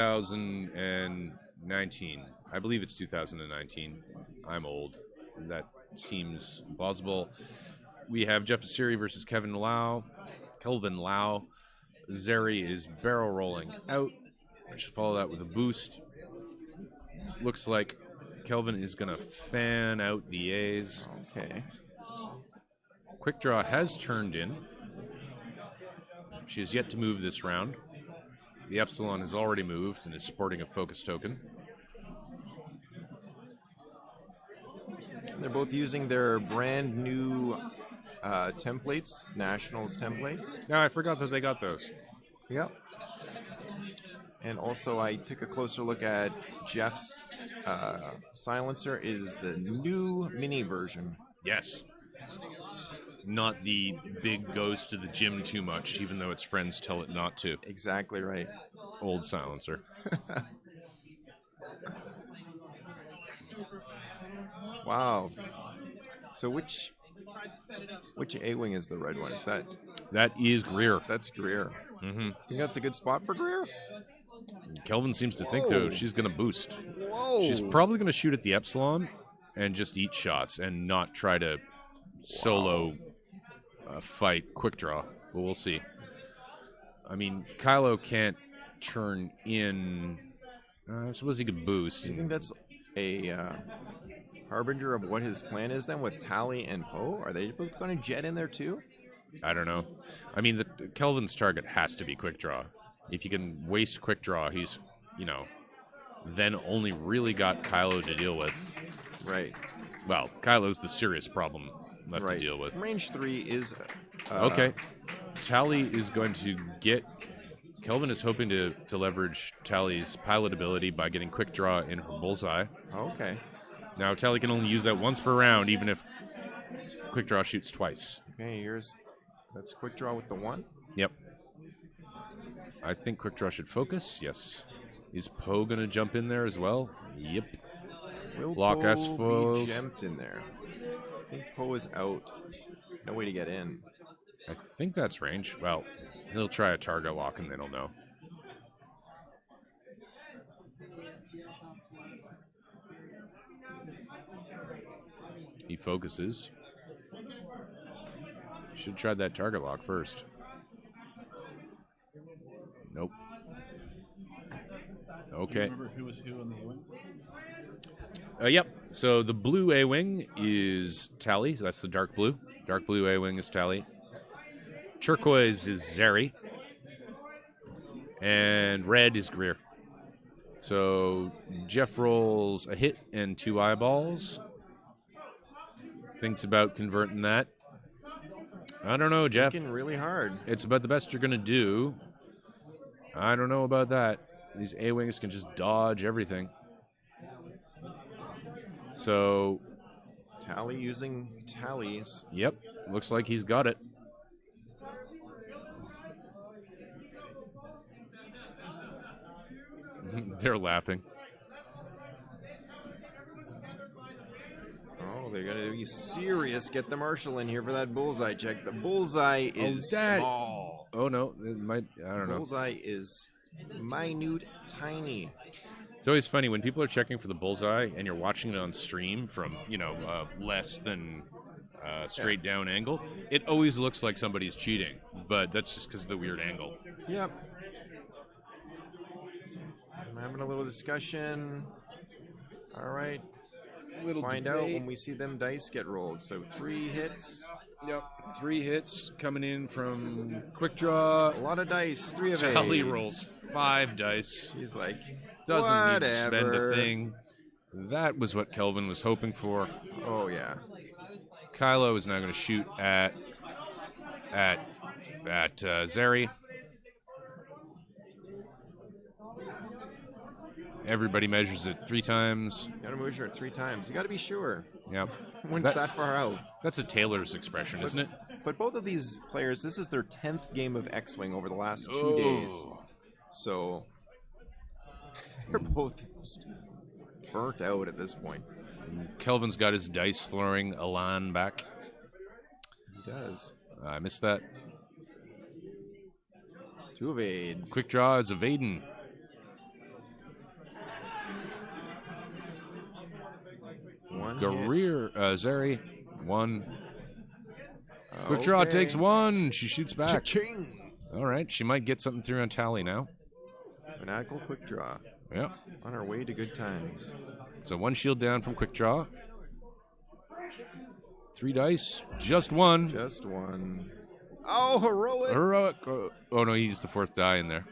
2019. I believe it's 2019. I'm old. That seems plausible. We have Jeff Asiri versus Kevin Lau. Kelvin Lau. Zeri is barrel rolling out. I should follow that with a boost. Looks like Kelvin is going to fan out the A's. Okay. Quick Draw has turned in. She has yet to move this round. The Epsilon has already moved and is sporting a focus token. They're both using their brand new templates, Nationals templates. Now, I forgot that they got those. Yep. And also, I took a closer look at Jeff's silencer. It is the new mini version. Yes. Not the big goes to the gym too much, even though its friends tell it not to. Exactly right. Old silencer. Wow. So which A-wing is the red one? Is that That is Greer. that's Greer? Mm-hmm. Think that's a good spot for Greer? Kelvin seems to think, Whoa. though, she's going to boost. Whoa. She's probably going to shoot at the Epsilon and just eat shots and not try to solo fight quick draw. But we'll see. I mean, Kylo can't turn in. I suppose he could boost. Do you think that's a harbinger of what his plan is then with Tally and Poe? Are they both going to jet in there too? I don't know. I mean, Kelvin's target has to be quick draw. If you can waste quick draw, he's, then only really got Kylo to deal with. Right. Well, Kylo's the serious problem left to deal with. Range 3 is... Okay. Tally is going to get... Kelvin is hoping to leverage Tally's pilot ability by getting quick draw in her bullseye. Okay. Now, Tally can only use that once per round, even if quick draw shoots twice. Okay, that's quick draw with the 1. Yep. I think quick draw should focus. Yes. Is Poe going to jump in there as well? Yep. Will Block Poe S foils. be jumped in there? I think Poe is out. No way to get in. I think that's range. Well, he'll try a target lock and then he'll know. He focuses. Should try that target lock first. Nope. Okay. Remember who was who on the A-wing? Yep. So the blue A-wing is Tally. So that's the dark blue. Dark blue A-wing is Tally. Turquoise is Zeri. And red is Greer. So Jeff rolls a hit and 2 eyeballs. Thinks about converting that. I don't know, Jeff. Working really hard. It's about the best you're going to do. I don't know about that. These A-wings can just dodge everything. So, Tally using tallies. yep, looks like he's got it. They're laughing. Oh, they're gonna be serious. Get the marshal in here for that bullseye check. The bullseye is Dad. small. Oh, no, it might, I don't know. Bullseye is minute, tiny. It's always funny when people are checking for the bullseye and you're watching it on stream from, less than straight down angle. It always looks like somebody's cheating, but that's just because of the weird angle. Yep. I'm having a little discussion. All right. Find out when we see them dice get rolled. So 3 hits. Yep, 3 hits coming in from quick draw. A lot of dice. 3 of Tally eights. rolls 5 dice. He's like, Doesn't need to spend a whatever. thing. That was what Kelvin was hoping for. Oh, yeah. Kylo is now going to shoot at Zeri. Everybody measures it 3 times. You gotta measure it 3 times. You gotta be sure. Yep. When's that far out? That's a Taylor's expression, isn't it? But both of these players, this is their 10th game of X-Wing over the last 2 Oh. days. So they're both just burnt out at this point. Kelvin's got his dice throwing Elan back. He does. I missed that. 2 of aids. Quick draw is evading. Greer, Zeri, 1. Quick draw takes 1. She shoots back. Cha-ching! All right, she might get something through on tally now. Fanatical quick draw. Yeah. On our way to good times. So 1 shield down from quick draw. 3 dice, just 1. Just 1. Oh, heroic! Heroic. Oh no, he used the 4th die in there.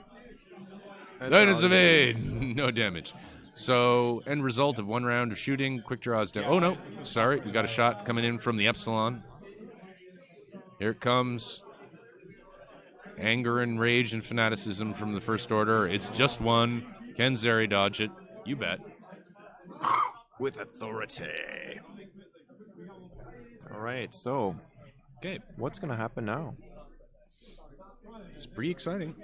And That is all it evade. is. No damage. So, end result of 1 round of shooting. Quick draws down. Oh, no. Sorry. We got a shot coming in from the Epsilon. Here it comes. Anger and rage and fanaticism from the First Order. It's just 1. Can Zeri dodge it? You bet. With authority. All right, so Okay. what's going to happen now? It's pretty exciting.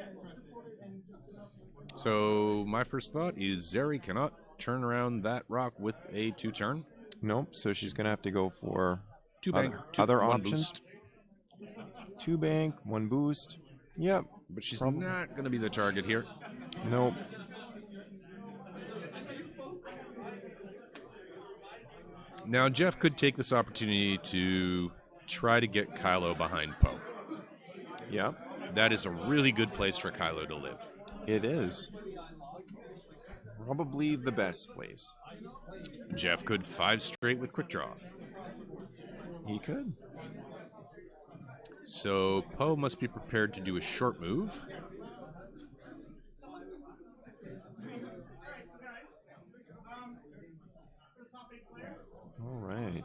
So, my first thought is Zeri cannot turn around that rock with a 2-turn. Nope, so she's going to have to go for 2 bank. other 1 options. boost. 2 bank, 1 boost. Yep. But she's not going to be the target here. Nope. Now, Jeff could take this opportunity to try to get Kylo behind Poe. Yep. That is a really good place for Kylo to live. It is. Probably the best place. Jeff could 5 straight with quick draw. He could. So Poe must be prepared to do a short move. All right.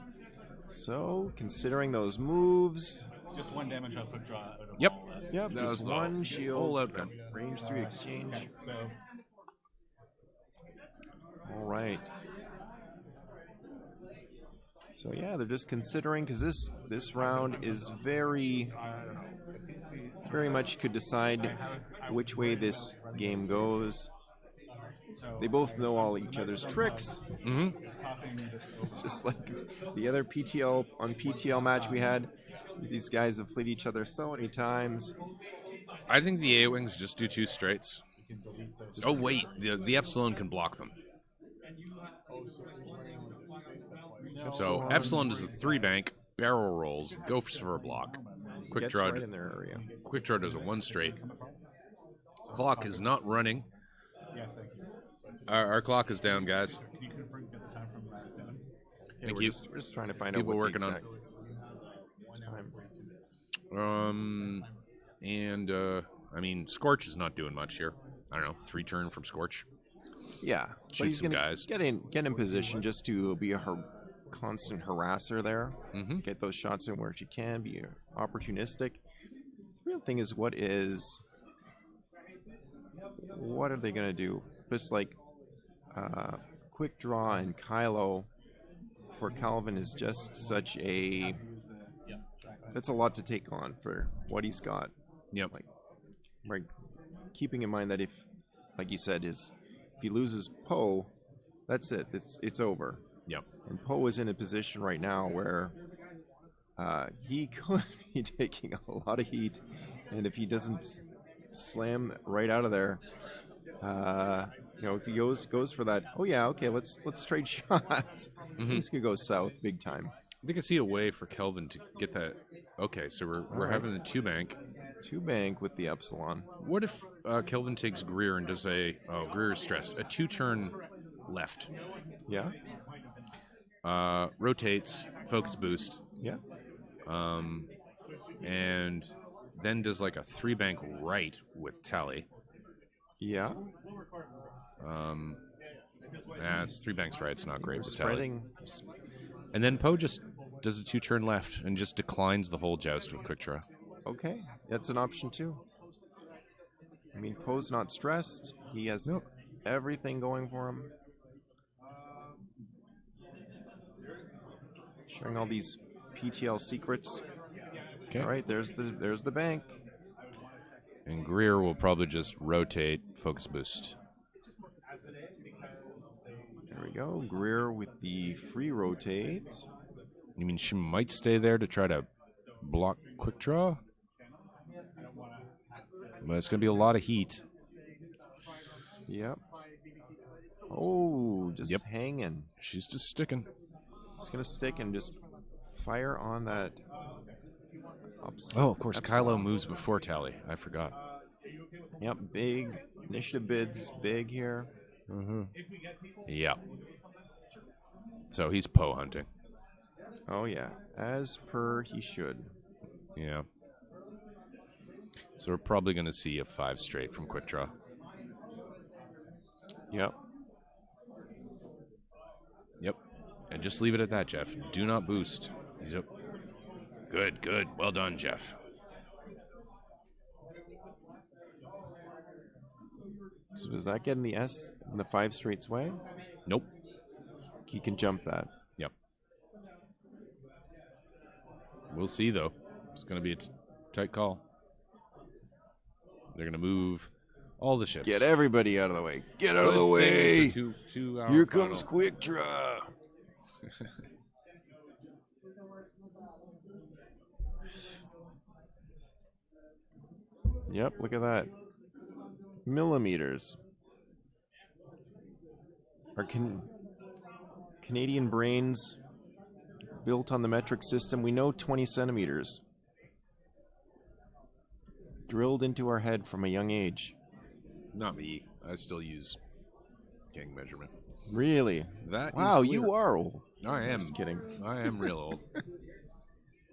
So, considering those moves, Just 1 damage on quick draw. Yep. yep, That was just the 1 whole shield, outcome. range 3 exchange. So All right. So yeah, they're just considering because this round is very much could decide which way this game goes. They both know all each other's tricks, Mm-hmm. just like the other PTL match we had. These guys have played each other so many times. I think the A-Wings just do 2 straights. Just Oh, wait. The Epsilon can block them. So Epsilon does a 3 bank, barrel rolls, goes for a block. Quick gets draw. right in their area. Quick draw does a 1 straight. Clock is not running. Our clock is down, guys. Yeah, Thank we're you. We're just trying to find People out what working the on- exact time. I mean, Scorch is not doing much here. I don't know, 3 turn from Scorch. Yeah, Shoot but he's some gonna guys. get in position just to be a constant harasser there. Mm-hmm. Get those shots in where she can, be opportunistic. The real thing is what are they gonna do? Just like quick draw and Kylo for Calvin is just such a that's a lot to take on for what he's got. Yep. Right. Keeping in mind that if, like you said, if he loses Poe, that's it. It's over. Yep. And Poe is in a position right now where he could be taking a lot of heat, and if he doesn't slam right out of there, if he goes for that, oh yeah, okay, let's trade shots. Things could go south big time. I think I see a way for Kelvin to get that. Okay, so we're right. having a 2 bank. 2 bank with the Epsilon. What if Kelvin takes Greer and does Greer's stressed, a 2-turn left, Yeah, rotates, focus boost, yeah. and then does like a 3 bank right with Tally. Yeah. It's 3 banks right. It's not great with Tally. Spreading. And then Poe just does a 2-turn left and just declines the whole joust with quick draw. Okay, that's an option too. I mean, Poe's not stressed. He has everything going for him. Showing all these PTL secrets. Okay. All right, there's the bank. And Greer will probably just rotate, focus boost. There we go. Greer with the free rotate. You mean she might stay there to try to block quick draw? But it's going to be a lot of heat. Yep. Oh, just Yep. hanging. She's just sticking. It's going to stick and just fire on that. Oh, of course, Epsilon. Kylo moves before Tally. I forgot. Yep, big initiative bids, big here. Mm-hmm. Yeah. So he's Poe hunting. Oh yeah, as per he should. Yeah. So we're probably going to see a 5 straight from Quick Draw. Yep. Yep. And just leave it at that, Jeff. Do not boost. He's up. Good, good. Well done, Jeff. So does that get in the 5 straight sway? Nope. He can jump that. Yep. We'll see, though. It's going to be a tight call. They're going to move all the ships. Get everybody out of the way. Get out of the Good thing way. it's a two-hour Here final. comes Quick Draw. Yep, look at that. Millimeters. Our Canadian brains built on the metric system, we know 20 centimeters. Drilled into our head from a young age. Not me. I still use gang measurement. Really? That wow, is clear. you are old. I am. Just kidding. I am real old.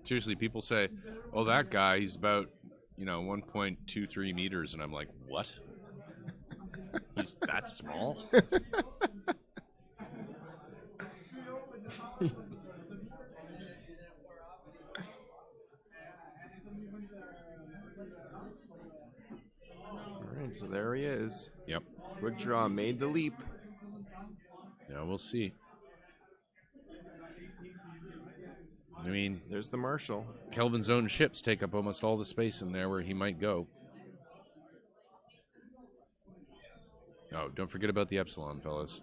Seriously, people say, "Oh, that guy, he's about, 1.23 meters," and I'm like, "What? He's that small?" All right, so there he is. Yep. Quick Draw made the leap. Yeah, we'll see. I mean, There's the Marshal. Kelvin's own ships take up almost all the space in there where he might go. Oh, don't forget about the Epsilon, fellas.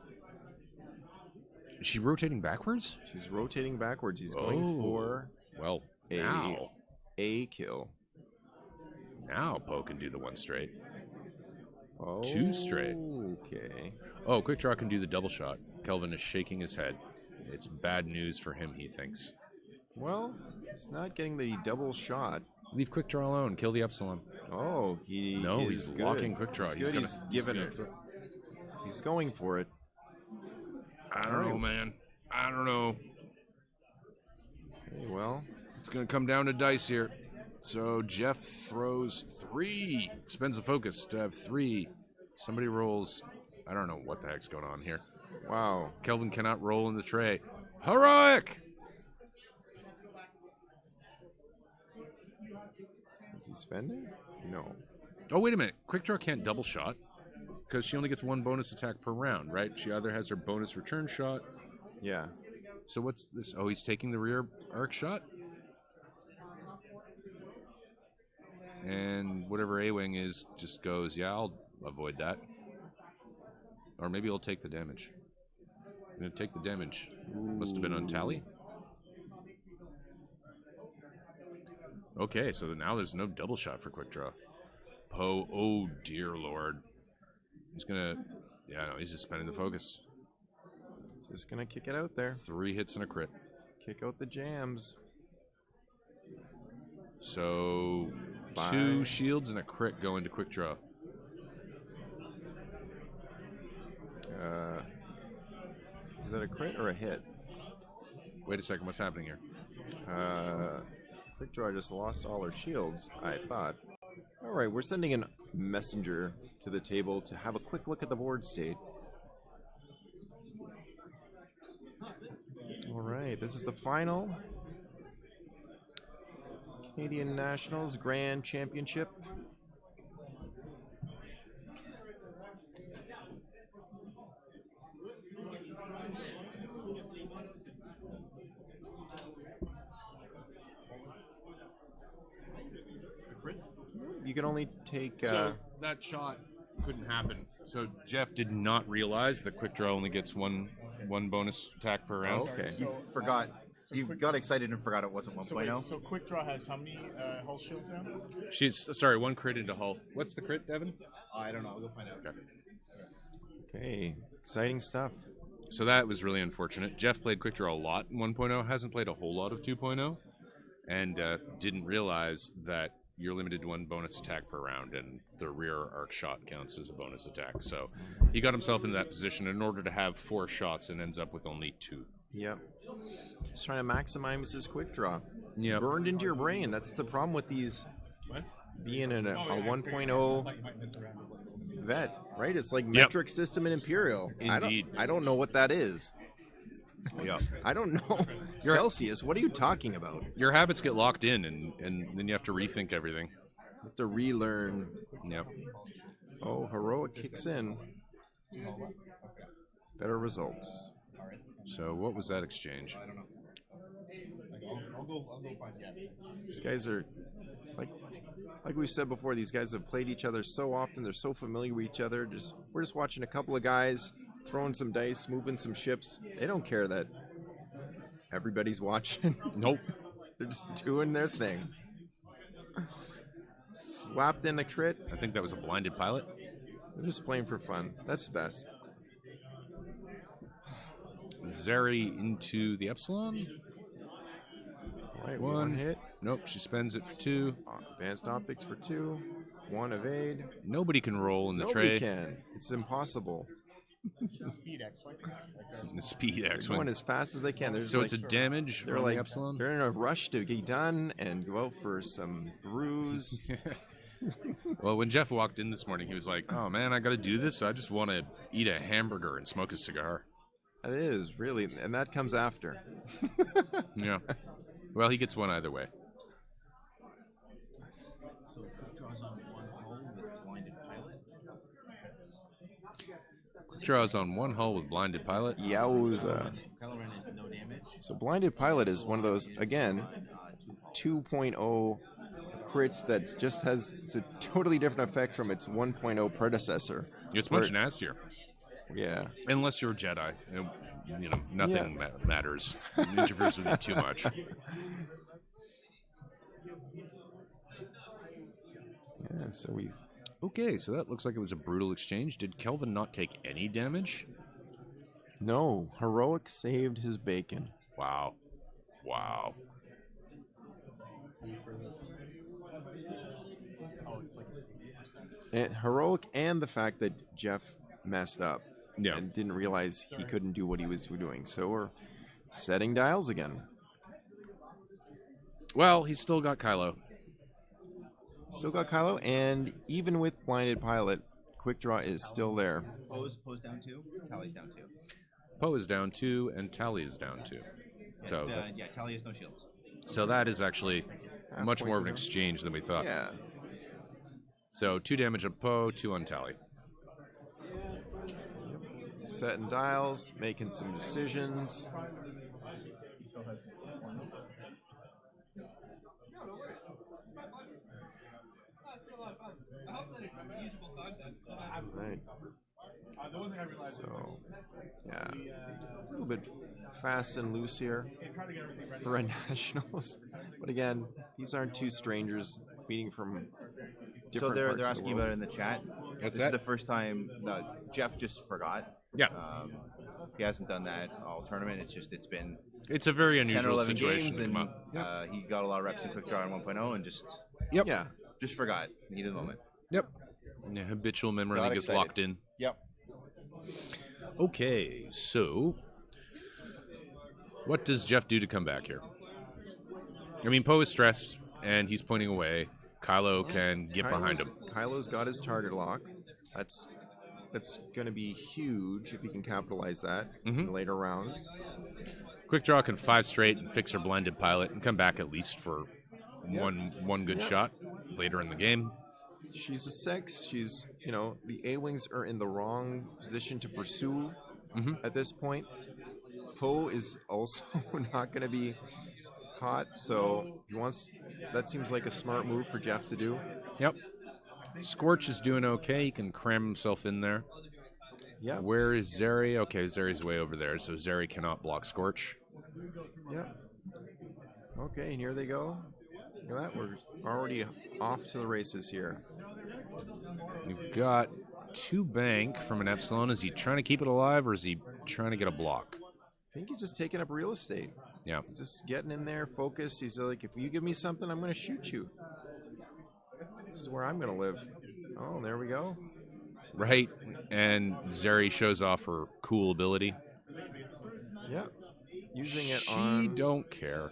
Is she rotating backwards? She's rotating backwards. He's going for Well, a now. A kill. Now Poe can do the 1 straight. Oh, 2 straight. Okay. Oh, Quick Draw can do the double shot. Kelvin is shaking his head. It's bad news for him, he thinks. Well, he's not getting the double shot. Leave Quick Draw alone. Kill the Epsilon. Oh, he No, is he's good. locking Quick Draw. He's good. He's giving gonna it. throw- He's going for it. I don't know, man. I don't know. Okay, well, It's going to come down to dice here. So Jeff throws 3. Spends the focus to have 3. Somebody rolls. I don't know what the heck's going on here. wow. Kelvin cannot roll in the tray. Heroic! Is he spending? No. Oh, wait a minute. Quick Draw can't double shot because she only gets 1 bonus attack per round, right? She either has her bonus return shot. Yeah. So what's this? Oh, he's taking the rear arc shot? And whatever A-Wing is just goes, yeah, I'll avoid that. Or maybe I'll take the damage. I'm going to take the damage. Must have been on Tally. Okay, so now there's no double shot for Quick Draw. Poe, oh dear lord. He's going to, yeah, no, he's just spending the focus. Just gonna kick it out there. 3 hits and a crit. Kick out the jams. So, Bye. 2 shields and a crit go into Quick Draw. Is that a crit or a hit? Wait a second, what's happening here? Quick Draw just lost all her shields, I thought. Alright, we're sending a messenger to the table to have a quick look at the board state. Alright, this is the final Canadian Nationals Grand Championship. You can only take. So that shot couldn't happen. So Jeff did not realize that Quick Draw only gets one bonus attack per round. Okay. So, Forgot. You got excited and forgot it wasn't so, wait, 1.0. so Quick Draw has how many hull shields now? She's sorry, 1 crit into hull. What's the crit, Devin? I don't know. I'll go find out. Okay. Okay, exciting stuff. So that was really unfortunate. Jeff played Quick Draw a lot in 1.0, hasn't played a whole lot of 2.0, and didn't realize that you're limited to 1 bonus attack per round, and the rear arc shot counts as a bonus attack. So he got himself into that position in order to have 4 shots and ends up with only 2. Yep. He's trying to maximize his quick draw. Yep. Burned into your brain. That's the problem with these being in a 1.0 vet, right? It's like metric system in Imperial. Indeed. I don't know what that is. Yeah. I don't know. Celsius, what are you talking about? Your habits get locked in, and then you have to rethink everything. You have to relearn. Yep. Oh, Heroic kicks in. Better results. So what was that exchange? I'll go find Jeff. These guys are, like we said before, these guys have played each other so often. They're so familiar with each other. We're just watching a couple of guys throwing some dice, moving some ships. They don't care that everybody's watching. Nope. They're just doing their thing. Slapped in a crit. I think that was a blinded pilot. They're just playing for fun. That's best. Zeri into the Epsilon. Right, One. one hit. Nope, she spends it for 2. Advanced optics for 2. 1 evade. Nobody can roll in the Nobody tray. can. It's impossible. Speed X-Wing. The speed They're X-Wing. going as fast as they can. So it's a damage they're on like the Epsilon? they're in a rush to get done and go out for some brews. Well, when Jeff walked in this morning, he was like, oh man, I gotta do this. I just want to eat a hamburger and smoke a cigar. It is really, and that comes after. Yeah. Well, he gets one either way. So Quick Draw's on 1 hull with blinded pilot. Draws on 1 hull with blinded pilot. Yowza. Kylo Ren is no damage. So blinded pilot is one of those again, 2.0 crits that just has it's a totally different effect from its 1.0 predecessor. It's much nastier. Yeah. Unless you're a Jedi. You know, nothing matters. It interferes with you too much. Yeah. So we. Okay, so that looks like it was a brutal exchange. Did Kelvin not take any damage? No, Heroic saved his bacon. Wow. Wow. Oh, it's like 50%. And Heroic and the fact that Jeff messed up Yeah. and didn't realize he couldn't do what he was doing. So we're setting dials again. Well, he's still got Kylo. Still got Kylo, and even with blinded pilot, quick draw is still there. Pose down 2. Tally's down 2. Poe is down 2, and Tally is down 2. So, Yeah, Tally has no shields. so that is actually much more of an points exchange than we thought. Yeah. So 2 damage on Poe, 2 on Tally. Setting dials, making some decisions. He still has 1 hull. Right. So, yeah. A little bit fast and loose here for a Nationals. But again, these aren't two strangers meeting from different So they're parts of the asking world. about it in the chat. What's This that? is the first time Jeff just forgot. Yeah. He hasn't done that all tournament. It's been It's a very 10 or unusual 11 situation games, to and come up. he got a lot of reps in Quick Draw in 1.0 and just Yeah. forgot. Needed a moment. Yep. Yeah, habitual memory Got gets excited. locked in. Yep. Okay, so what does Jeff do to come back here? I mean, Poe is stressed, and he's pointing away. Kylo can get behind him. Kylo's got his target lock. That's going to be huge if he can capitalize that in later rounds. Quick Draw can 5 straight and fix her blinded pilot and come back at least for one good shot later in the game. She's a 6. She's, the A-Wings are in the wrong position to pursue at this point. Poe is also not going to be hot, so that seems like a smart move for Jeff to do. Yep. Scorch is doing okay. He can cram himself in there. Yeah. Where is Zeri? Okay, Zeri's way over there, so Zeri cannot block Scorch. Yeah. Okay, and here they go. Look at that. We're already off to the races here. You've got two bank from an Epsilon. Is he trying to keep it alive, or is he trying to get a block? I think he's just taking up real estate. Yeah. He's just getting in there, focused. He's like, if you give me something, I'm going to shoot you. This is where I'm going to live. Oh, there we go. Right. And Zeri shows off her cool ability. Yep. Using it She on... don't care.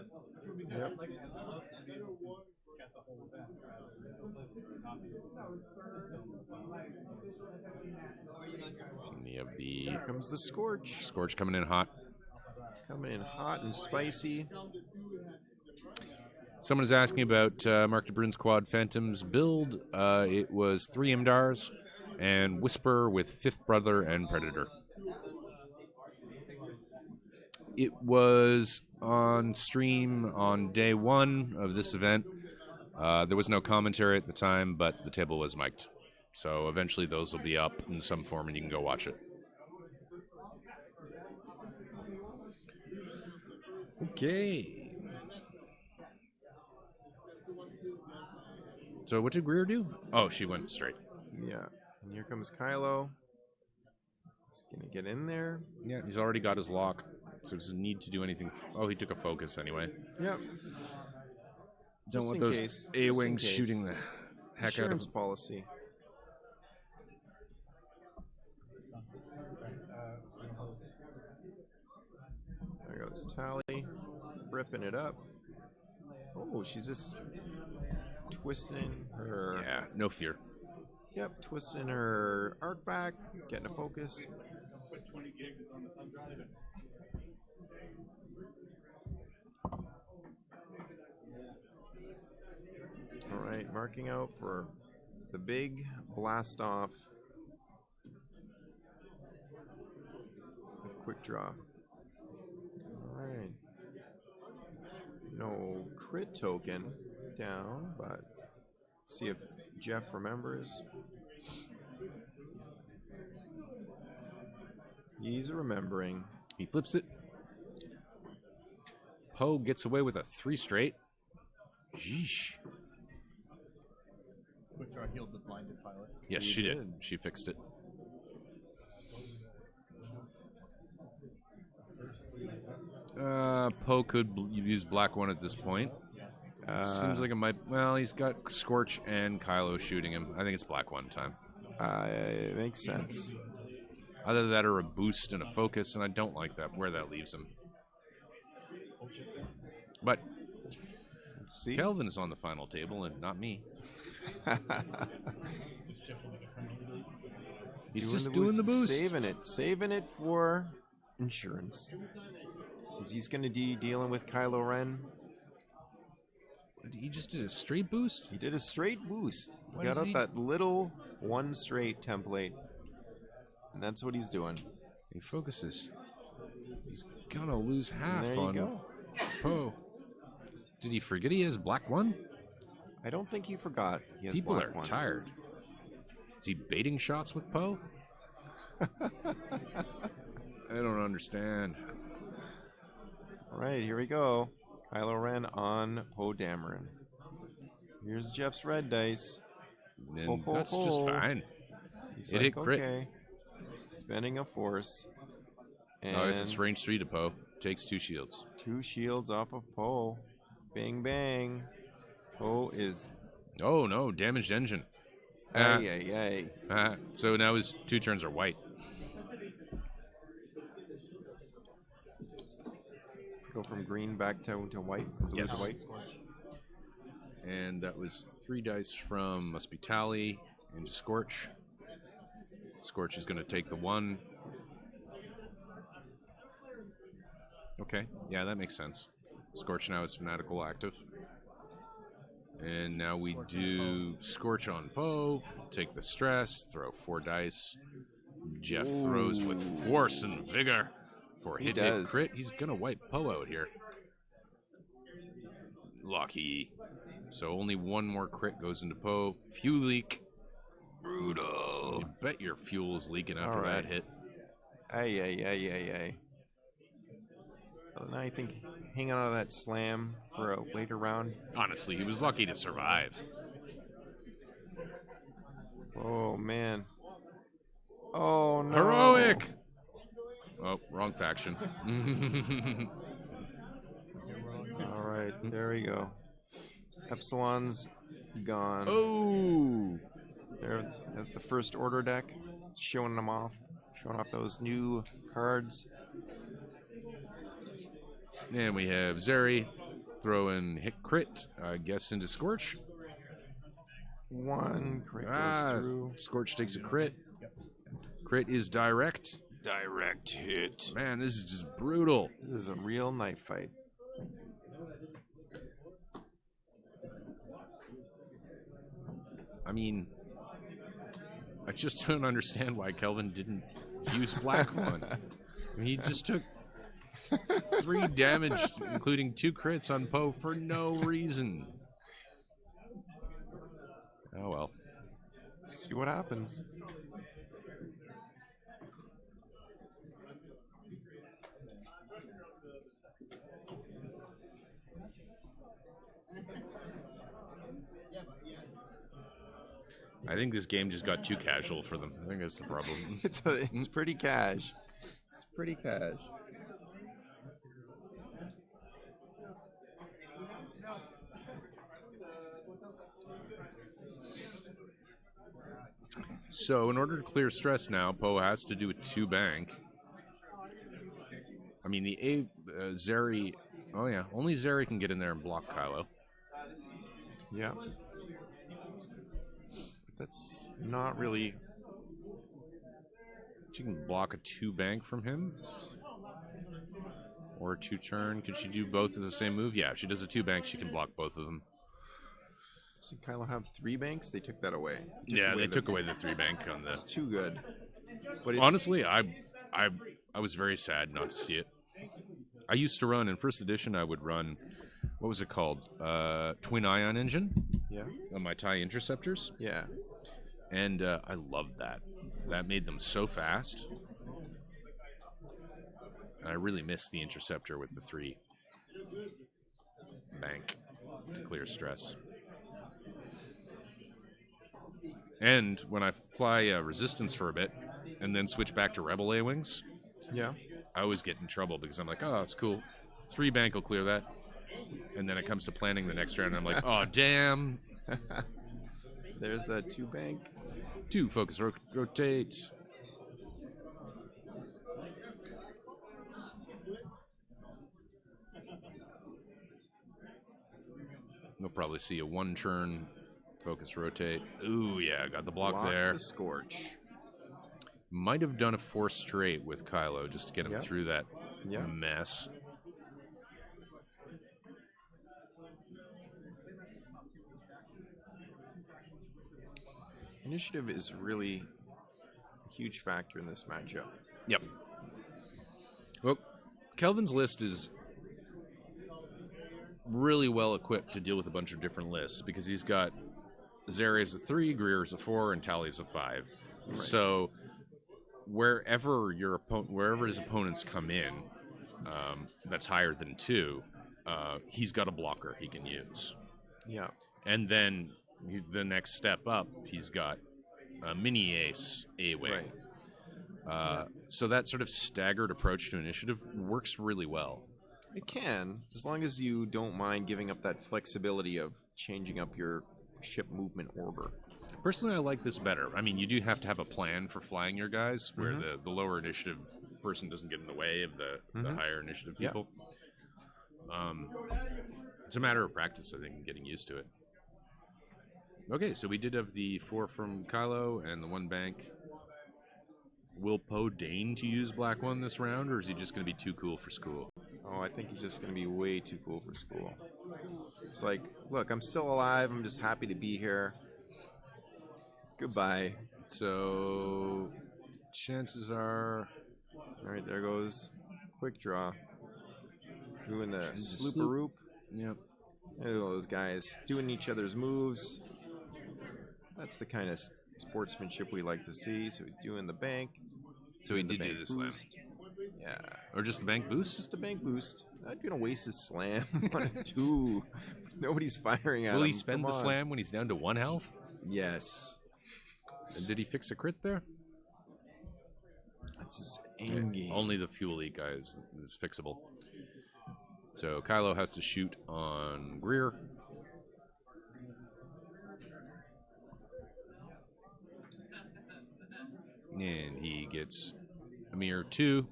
Yep. And you have the Here comes the Scorch. Scorch coming in hot. Coming in hot and spicy. Someone is asking about Mark de Bruin's Quad Phantoms build. It was 3 Imdars and Whisper with Fifth Brother and Predator. It was on stream on day 1 of this event. There was no commentary at the time, but the table was mic'd. So eventually those will be up in some form and you can go watch it. Okay. So what did Greer do? Oh, she went straight. Yeah. And here comes Kylo. He's going to get in there. Yeah, he's already got his lock, so doesn't need to do anything. Oh, he took a focus anyway. Yep. Don't Just want in those case. A-wings Just in case. shooting the heck out of Insurance him. policy. There goes Tally, ripping it up. Oh, she's just twisting her. Yeah, no fear. Yep, twisting her arc back, getting a focus. All right, marking out for the big blast off with quick draw. All right. No crit token down, but see if Jeff remembers. He's remembering. He flips it. Poe gets away with a 3 straight. Yeesh. Quick draw healed the blinded pilot. Yes, He she did. did. She fixed it. Poe could use black 1 at this point. Seems like it might. Well, he's got Scorch and Kylo shooting him. I think it's black 1 time. It makes sense. Either that or a boost and a focus, and I don't like that where that leaves him. But Let's see. Kelvin is on the final table and not me. He's just doing the boost. Saving it for insurance. Because he's going to be dealing with Kylo Ren. He just did a straight boost? He did a straight boost. What Got is out he- that little 1 straight template. And that's what he's doing. He focuses. He's gonna lose half There you on go. Poe. Did he forget he has black 1? I don't think he forgot. He has People black are 1. tired. Is he baiting shots with Poe? I don't understand. All right, here we go. Kylo Ren on Poe Dameron. Here's Jeff's red dice. And Ho, ho, that's just ho. fine. He's It like, hit crit. okay. Spending a force. And Oh, it's range 3 to Poe. Takes 2 shields. 2 shields off of Poe. Bang, bang. Poe is... Oh no, damaged engine. Ay, ay, ay. So now his 2 turns are white. Go from green back to white. Blue Yes. to white. And that was 3 dice from must be Tally into Scorch. Scorch is going to take the 1. Okay, yeah, that makes sense. Scorch now is Fanatical active. And now we do Scorch on Poe, take the stress, throw 4 dice. Jeff throws with force and vigor for He hit does. crit. He's going to wipe Poe out here. Lucky. So only 1 more crit goes into Poe. Fuel leak. Brutal. You bet your fuel is leaking after All right. that hit. Ay, ay, ay, ay, ay. Well, now I think hanging on to that slam for a later round. Honestly, he was lucky to survive. Oh, man. Oh no! Heroic. Oh, wrong faction. All right, there we go. Epsilon's gone. Oh. There's the first order deck, showing off those new cards. And we have Zeri throwing hit crit, I guess, into Scorch. One crit goes through. Scorch takes a crit. Crit is direct. Direct hit. Man, this is just brutal. This is a real knife fight. I mean, I just don't understand why Kelvin didn't use Black One. I mean, he just took 3 damage, including 2 crits on Poe for no reason. Oh well. See what happens. I think this game just got too casual for them. I think that's the problem. It's pretty cash. It's pretty cash. So, in order to clear stress now, Poe has to do a 2 bank. I mean, the Zeri. Oh, yeah. Only Zeri can get in there and block Kylo. Yeah. That's not really. She can block a 2 bank from him. Or a 2 turn. Could she do both of the same move? Yeah, if she does a 2 bank, she can block both of them. Does Kylo have 3 banks? They took that away. They took away the 3 bank on It's the. too good. But Honestly, I was very sad not to see it. I used to run in first edition. I would run, what was it called? Twin Ion Engine Yeah. on my TIE interceptors, Yeah. and I loved that. That made them so fast. And I really missed the interceptor with the 3 bank to clear stress. And when I fly Resistance for a bit and then switch back to Rebel A-Wings, Yeah. I always get in trouble because I'm like, oh, it's cool. 3 bank will clear that. And then it comes to planning the next round, and I'm like, oh, damn. There's that 2 bank. 2 focus rotate. We'll probably see a 1 turn focus rotate. Ooh, yeah, got the block there. The Scorch. Might have done a 4 straight with Kylo just to get him through that mess. Initiative is really a huge factor in this matchup. Yep. Well, Kelvin's list is really well equipped to deal with a bunch of different lists because he's got Zeri as a 3, Greer as a 4, and Tali as a 5. Right. So wherever his opponents come in, that's higher than 2, he's got a blocker he can use. Yeah. And then the next step up, he's got a mini ace A-Wing. Right. So that sort of staggered approach to initiative works really well. It can, as long as you don't mind giving up that flexibility of changing up your ship movement order. Personally, I like this better. I mean, you do have to have a plan for flying your guys, where the lower initiative person doesn't get in the way of the higher initiative people. It's a matter of practice, I think, and getting used to it. Okay, so we did have the 4 from Kylo and the 1 bank. Will Poe deign to use Black One this round, or is he just going to be too cool for school? Oh, I think he's just going to be way too cool for school. It's like, look, I'm still alive. I'm just happy to be here. Goodbye. So, chances are... All right, there goes quick draw. Doing the slooper-roop. Yep. Look at those guys doing each other's moves. That's the kind of sportsmanship we like to see. So he's doing the bank. So he did do the slam. Yeah. Or just the bank boost? Just a bank boost. Not going to waste his slam on a 2. Nobody's firing at him. Will he spend the slam when he's down to 1 health? Yes. And did he fix a crit there? It's his end game. Only the Fuel Eat guy is fixable. So Kylo has to shoot on Greer. And he gets a mere 2.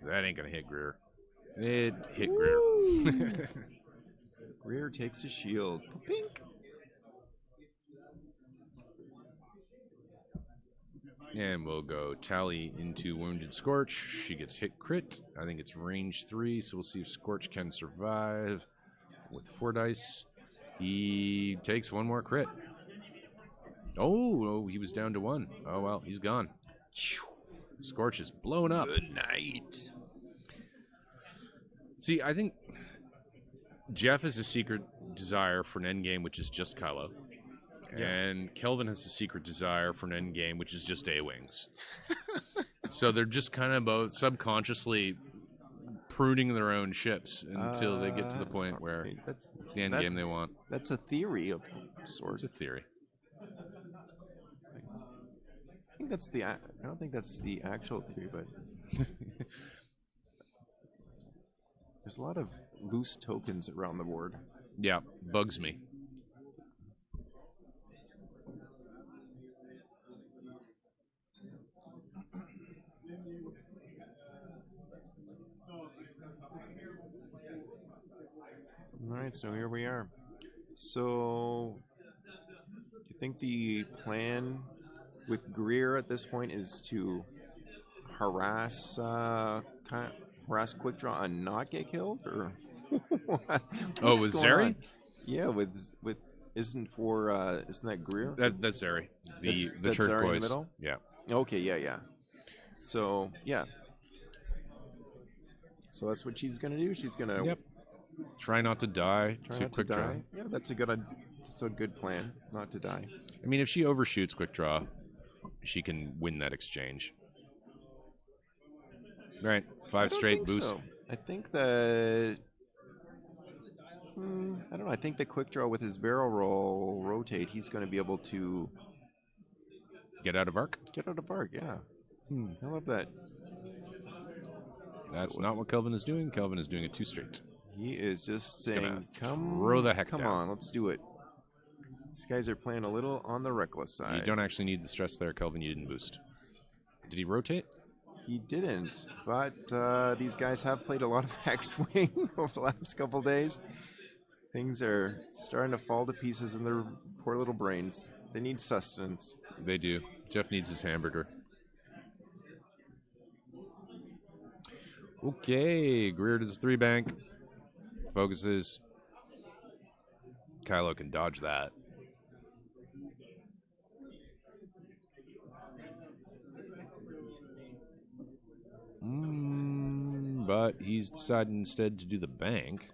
That ain't going to hit Greer. It hit Greer. Greer takes a shield. Pink. And we'll go Tally into Wounded Scorch. She gets hit crit. I think it's range 3, so we'll see if Scorch can survive with 4 dice. He takes 1 more crit. Oh, he was down to 1. Oh, well, he's gone. Scorch is blown up. Good night. See, I think Jeff has a secret desire for an endgame, which is just Kylo. Yeah. And Kelvin has a secret desire for an endgame, which is just A-Wings. So they're just kind of both subconsciously pruning their own ships until they get to the point where okay, it's the endgame they want. That's a theory of sorts. It's a theory. I think that's I don't think that's the actual theory, but there's a lot of loose tokens around the board. Yeah, bugs me. All right, so here we are. So, do you think the plan with Greer at this point is to harass Quick Draw and not get killed, or Oh, what's with going Zeri? on? Yeah, with isn't that Greer? That's Zeri. The That's Zeri in the turquoise. middle? Yeah. Okay, yeah. So yeah. So that's what she's gonna do. She's gonna Yep. Try not to die try to not to quick draw. die. Yeah, that's a good plan. Not to die. I mean, if she overshoots quick draw, she can win that exchange. Right, 5 straight boost. So. I think that. I don't know. I think the quick draw with his barrel roll rotate, he's going to be able to Get out of arc. get out of arc. Yeah, I love that. That's So not what's- what Kelvin is doing. Kelvin is doing a 2 straight. He is just gonna saying, "Come, throw the heck come down." on, let's do it." These guys are playing a little on the reckless side. You don't actually need the stress there, Kelvin. You didn't boost. Did he rotate? He didn't, but these guys have played a lot of X-Wing over the last couple days. Things are starting to fall to pieces in their poor little brains. They need sustenance. They do. Jeff needs his hamburger. Okay, Greer does 3 bank. Focuses. Kylo can dodge that. But he's decided instead to do the bank.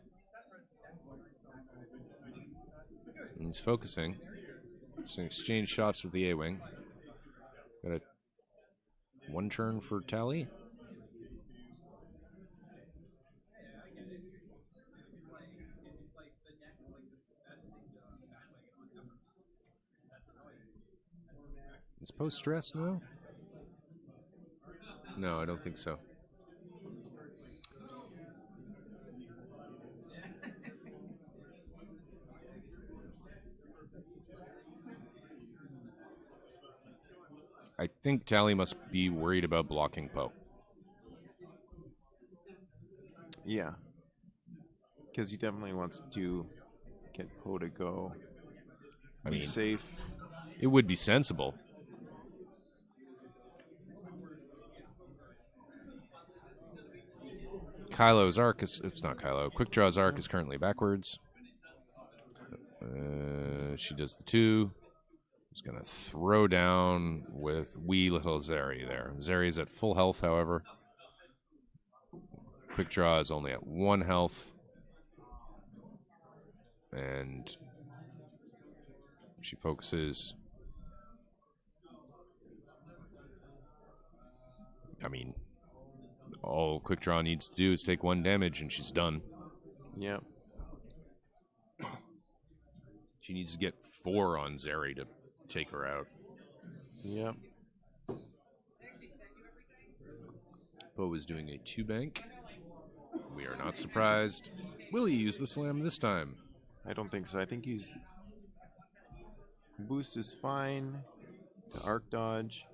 And he's focusing. He's going to exchange shots with the A-Wing. Got a 1 turn for Tally. Is Poe stressed now? No, I don't think so. I think Tally must be worried about blocking Poe. Yeah, because he definitely wants to get Poe to go. I Be mean, safe. it would be sensible. Kylo's arc is, it's not Kylo. Quickdraw's arc is currently backwards. She does the 2. She's going to throw down with wee little Zeri there. Zeri is at full health, however. Quickdraw is only at 1 health. And she focuses. I mean, all Quickdraw needs to do is take 1 damage and she's done. Yeah. She needs to get 4 on Zeri to take her out. Yep. Poe is doing a 2-bank. We are not surprised. Will he use the slam this time? I don't think so. I think he's boost is fine. The arc dodge.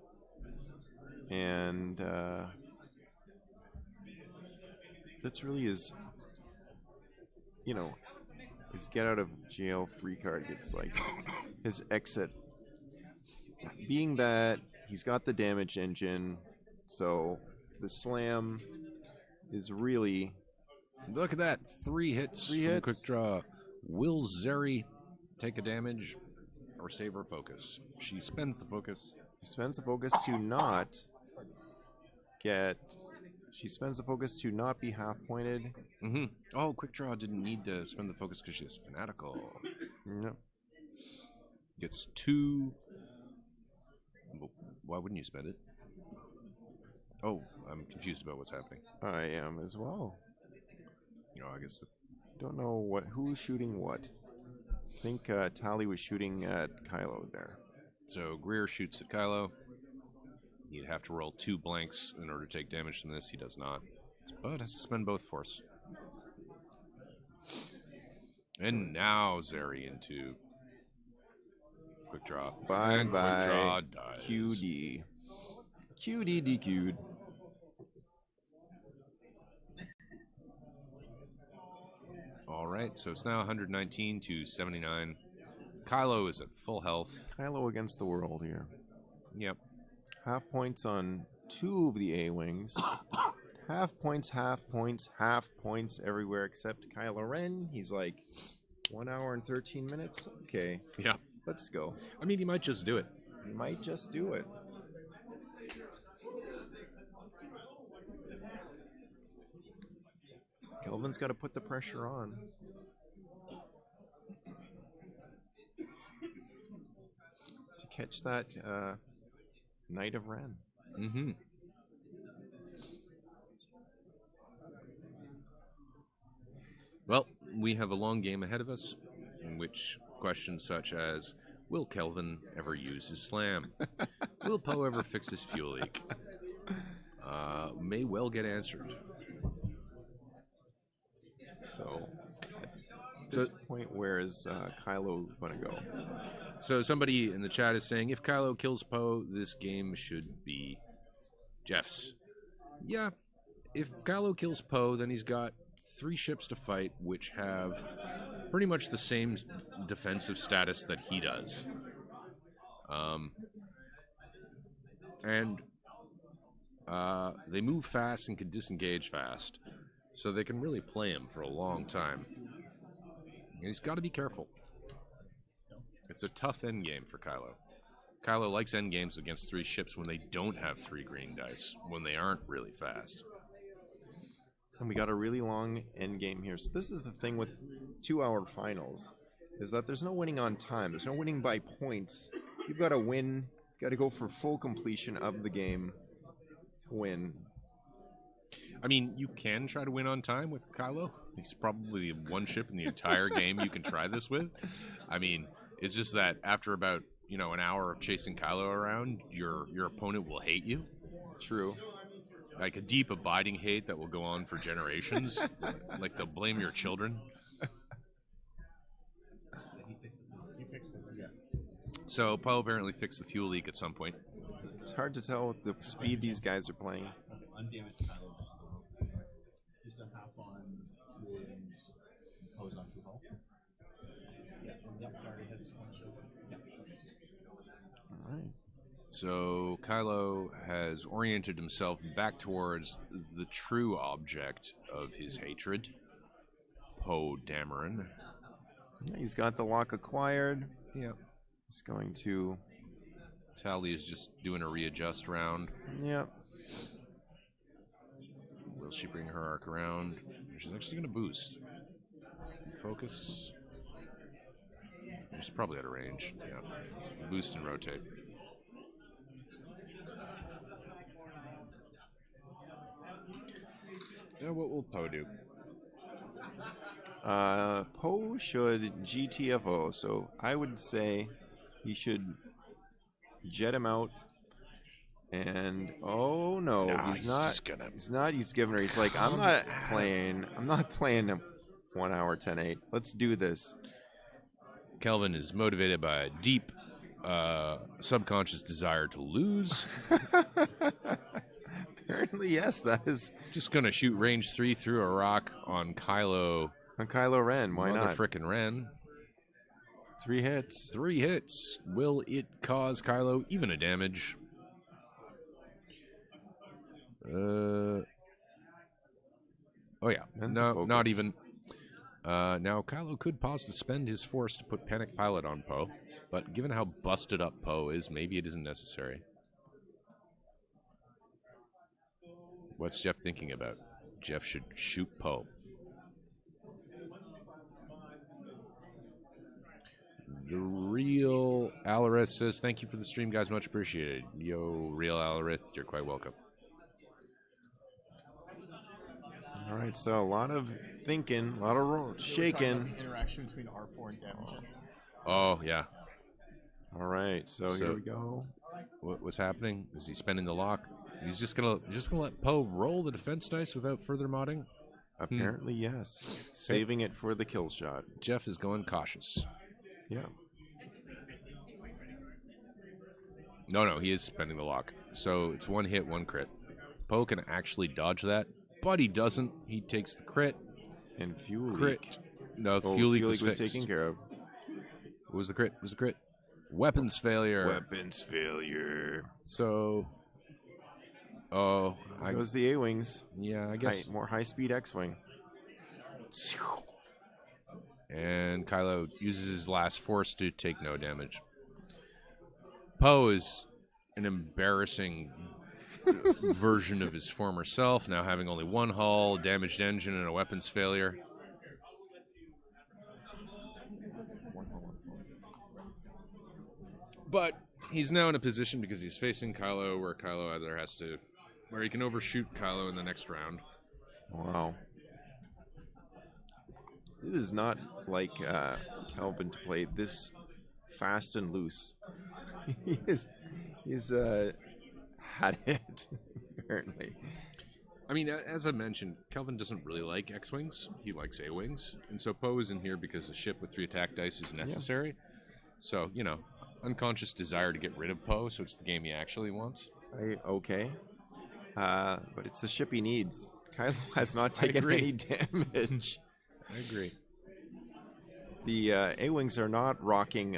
And that's really his, you know, his get out of jail free card. It's like his exit. Being that he's got the damage engine, so the slam is really. Look at that. 3 hits Three from hits. quick draw. Will Zeri take a damage or save her focus? She spends the focus. She spends the focus to not get. She spends the focus to not be half pointed. Mm-hmm. Oh, quick draw didn't need to spend the focus because she is fanatical. No. Gets 2. Well, why wouldn't you spend it? Oh, I'm confused about what's happening. I am as well. Oh, I guess. Don't know who's shooting what. I think Tali was shooting at Kylo there. So Greer shoots at Kylo. He'd have to roll 2 blanks in order to take damage from this. He does not. But has to spend both force. And now Zeri into quick draw. Bye And quick bye. draw dies. QD. QD DQ'd. All right, so it's now 119 to 79. Kylo is at full health. Kylo against the world here. Yep. Half points on 2 of the A-Wings. half points everywhere except Kylo Ren. He's like 1 hour and 13 minutes. Okay, Yeah. let's go. I mean, he might just do it. He might just do it. Kelvin's got to put the pressure on. To catch that Knight of Ren. Mm-hmm. Well, we have a long game ahead of us, in which questions such as, will Kelvin ever use his slam? Will Poe ever fix his fuel leak? May well get answered. So, at this point, where is Kylo going to go? So somebody in the chat is saying, if Kylo kills Poe, this game should be Jeff's. Yeah, if Kylo kills Poe, then he's got 3 ships to fight, which have pretty much the same defensive status that he does. And they move fast and can disengage fast, so they can really play him for a long time. And he's got to be careful. It's a tough endgame for Kylo. Kylo likes endgames against 3 ships when they don't have 3 green dice, when they aren't really fast. And we got a really long end game here. So this is the thing with 2-hour finals, is that there's no winning on time. There's no winning by points. You've got to win. You've got to go for full completion of the game to win. I mean, you can try to win on time with Kylo. He's probably the one ship in the entire game you can try this with. I mean, it's just that after about, an hour of chasing Kylo around, your opponent will hate you. True. Like a deep, abiding hate that will go on for generations. Like they'll blame your children. He fixed it, yeah. So Poe apparently fixed the fuel leak at some point. It's hard to tell with the speed these guys are playing. Undamaged Kylo just done half on Williams, Poe's on 2 hull. Yeah, sorry, has one show. Yeah. All right. So Kylo has oriented himself back towards the true object of his hatred, Poe Dameron. Yeah, he's got the lock acquired. Yeah. He's going to. Tali is just doing a readjust round. Yeah. Will she bring her arc around? She's actually going to boost. Focus. She's probably out of range. Yeah. Boost and rotate. Now what will Poe do? Poe should GTFO, so I would say he should jet him out And oh no, Nah, he's he's not. just gonna- He's not. He's giving her. He's like, I'm Come not at playing. I'm not playing a 1 hour 10-8. Let's do this. Kelvin is motivated by a deep subconscious desire to lose. Apparently, yes. That is Just gonna shoot range 3 through a rock on Kylo. on Kylo Ren. Why Mother not? frickin' Ren. 3 hits. 3 hits. Will it cause Kylo even a damage? Oh yeah. Mental No, not focus. even. Now Kylo could pause to spend his force to put Panic Pilot on Poe, but given how busted up Poe is, maybe it isn't necessary. What's Jeff thinking about? Jeff should shoot Poe. The real Alarith says, "Thank you for the stream, guys. Much appreciated." Yo, real Alarith, you're quite welcome. All right. So a lot of thinking, a lot of shaking. Interaction between R4 and damage engine. Oh yeah. All right. So So- here we go. What's happening? Is he spending the lock? He's just gonna let Poe roll the defense dice without further modding. Apparently, yes. Saving it for the kill shot. Jeff is going cautious. Yeah. No, he is spending the lock. So it's 1 hit, 1 crit. Poe can actually dodge that, but he doesn't. He takes the crit. And fuel Crit. leak. No, Oh, fuel leak was was fixed. taken care of. What was the crit? What was the crit? Weapons failure. Weapons failure. So, oh, I Goes the A-wings. yeah, I guess. More high-speed X-wing. And Kylo uses his last force to take no damage. Poe is an embarrassing version of his former self, now having only 1 hull, damaged engine, and a weapons failure. But he's now in a position because he's facing Kylo where Kylo either has to, where he can overshoot Kylo in the next round. Wow. This is not like Kelvin to play this fast and loose. he's had it, apparently. I mean, as I mentioned, Kelvin doesn't really like X-Wings. He likes A-Wings. And so Poe is in here because a ship with 3 attack dice is necessary. So, you know, unconscious desire to get rid of Poe, so it's the game he actually wants. Okay. But it's the ship he needs. Kylo has not taken agree. any damage. I agree. The A-wings are not rocking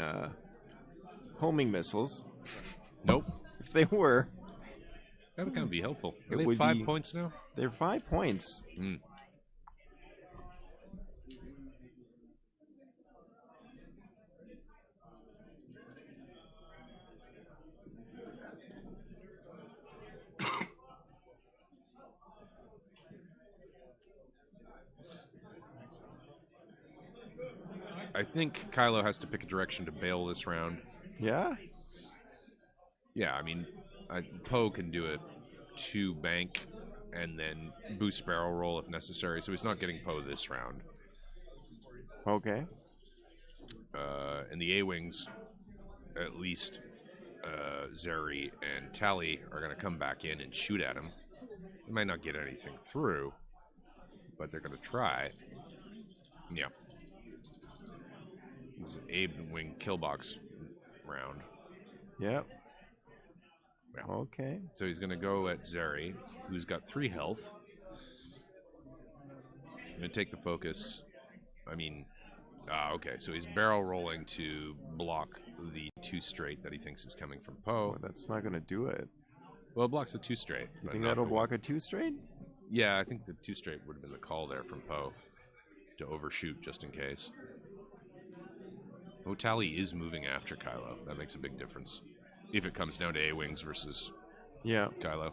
homing missiles. Nope. If they were, That would kind of be helpful. Are It they would 5 be- points now? they're 5 points. Mm. I think Kylo has to pick a direction to bail this round. Yeah? Yeah, I mean, Poe can do a 2 bank and then boost barrel roll if necessary, so he's not getting Poe this round. Okay. And the A-Wings, at least Zeri and Tally, are going to come back in and shoot at him. They might not get anything through, but they're going to try. Yeah. This is an A-Wing killbox round. Yep. Yeah. Okay. So he's going to go at Zeri, who's got 3 health. Going to take the focus. I mean, okay, so he's barrel rolling to block the 2 straight that he thinks is coming from Poe. Well, that's not going to do it. Well, it blocks the 2 straight. You but think not that'll the block a 2 straight? Yeah, I think the 2 straight would have been the call there from Poe to overshoot just in case. Tally is moving after Kylo. That makes a big difference. If it comes down to A-Wings versus Yeah. Kylo.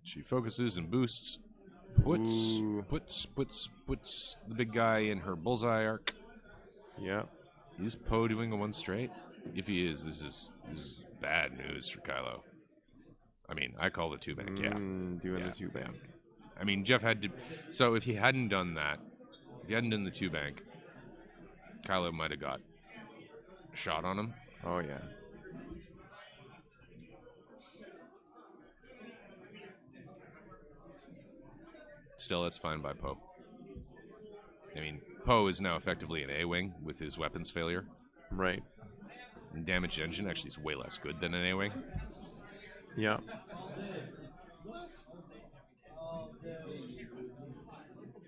She focuses and boosts. Ooh. Puts the big guy in her bullseye arc. Yeah. Is Poe doing a 1 straight? If he is, this is bad news for Kylo. I mean, I call the 2 bank, yeah. Doing Yeah, the 2 bank. I mean, Jeff had to. So if he hadn't done that, if he hadn't done the 2 bank, Kylo might have got a shot on him. Oh yeah. Still, that's fine by Poe. I mean, Poe is now effectively an A-wing with his weapons failure. Right. And damaged engine actually is way less good than an A-wing. Yeah.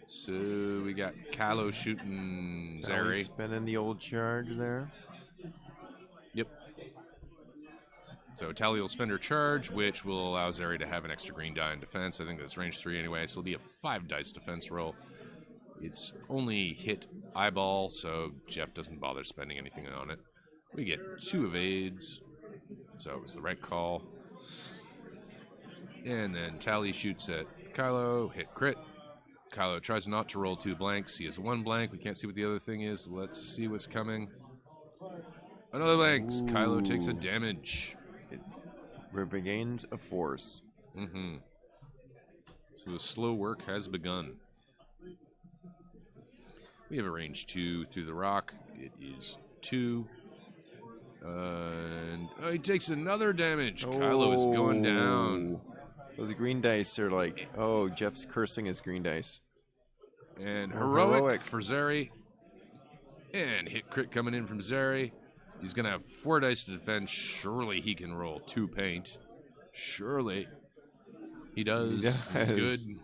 So we got Kylo shooting Tally Zeri. spinning the old charge there. Yep. So Tally will spend her charge, which will allow Zeri to have an extra green die in defense. I think that's range 3 anyway, so it'll be a 5 dice defense roll. It's only hit eyeball, so Jeff doesn't bother spending anything on it. We get 2 evades, so it was the right call. And then Tally shoots at Kylo, hit crit. Kylo tries not to roll 2 blanks. He has 1 blank. We can't see what the other thing is. Let's see what's coming. Another blank. Kylo takes a damage. Regains a force. Mm-hmm. So the slow work has begun. We have a range 2 through the rock. It is 2. And he takes another damage. Kylo is going down. Those green dice are like, oh, Jeff's cursing his green dice. And Oh, heroic for Zeri. And hit crit coming in from Zeri. He's going to have 4 dice to defend. Surely he can roll 2 paint. Surely. He does. He does. He's good.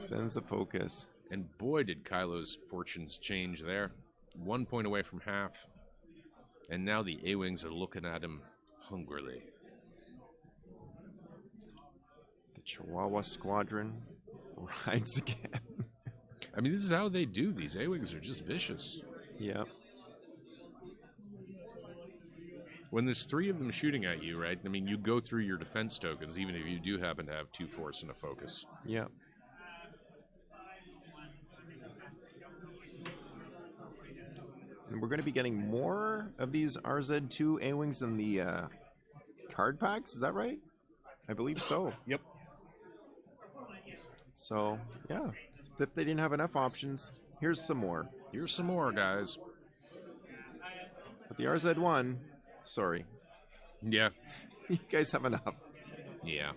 Spends the focus. And boy, did Kylo's fortunes change there. 1 point away from half. And now the A-Wings are looking at him hungrily. The Chihuahua Squadron rides again. I mean, this is how they do. These A-Wings are just vicious. Yep. When there's 3 of them shooting at you, right? I mean, you go through your defense tokens, even if you do happen to have 2 force and a focus. Yep. And we're going to be getting more of these RZ2 A-Wings in the card packs. Is that right? I believe so. Yep. So, yeah. If they didn't have enough options, here's some more. Here's some more, guys. But the RZ1, sorry. Yeah. You guys have enough. Yeah.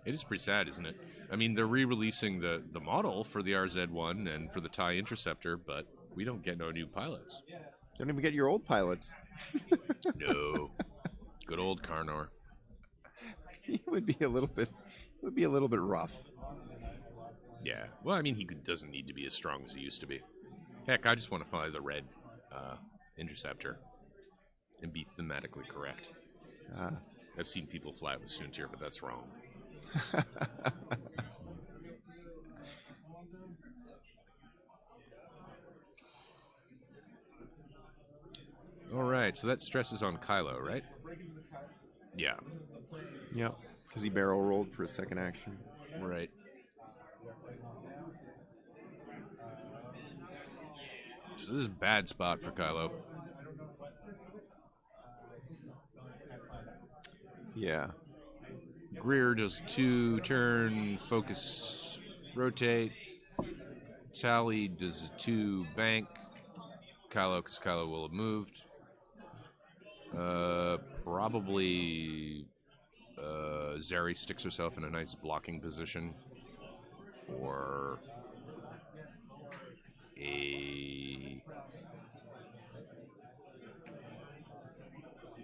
It is pretty sad, isn't it? I mean, they're re-releasing the model for the RZ-1 and for the TIE Interceptor, but we don't get no new pilots. Don't even get your old pilots. No. Good old Karnor. It would be a little bit rough. Yeah. Well, I mean, he doesn't need to be as strong as he used to be. Heck, I just want to fly the red Interceptor and be thematically correct. I've seen people fly it with Soontir, but that's wrong. All right, so that stresses on Kylo, right? Yeah. Yep. Because he barrel rolled for a second action. Right. So this is a bad spot for Kylo. Yeah. Greer does 2 turn, focus, rotate. Tally does a 2 bank. Kylo, because Kylo will have moved. Probably Zeri sticks herself in a nice blocking position for a...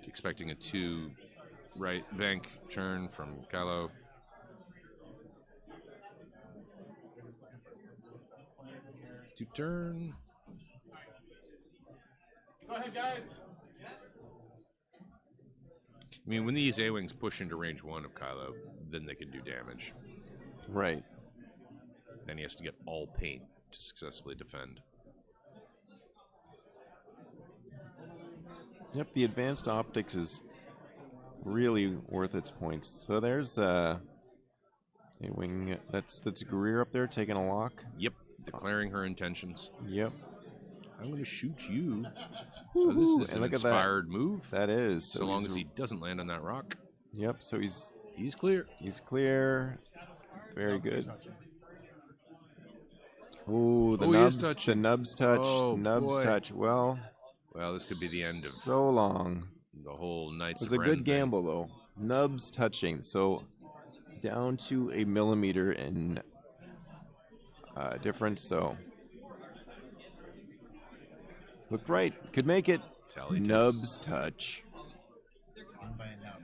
Expecting a 2 right bank turn from Kylo. To turn. Go ahead, guys. I mean, when these A-Wings push into range 1 of Kylo, then they can do damage. Right. Then he has to get all paint to successfully defend. Yep, the advanced optics is really worth its points. So there's A-Wing. That's Greer up there taking a lock. Yep, declaring her intentions. Yep. I'm going to shoot you. Woo-hoo, This is and an look at that. inspired move. That is. So long he's- as he doesn't land on that rock, Yep, so he's clear. clear. Very good. Ooh, the Oh, he is nubs. The touching. nubs touch. Oh, Nubs boy. touch. Well, Well, this could be the end of So long. the whole Knights It was of a Ren good thing. gamble though. Nubs touching, so down to a millimeter in difference. So looked right. Could make it. Tally takes- Nubs touch. On by a nub.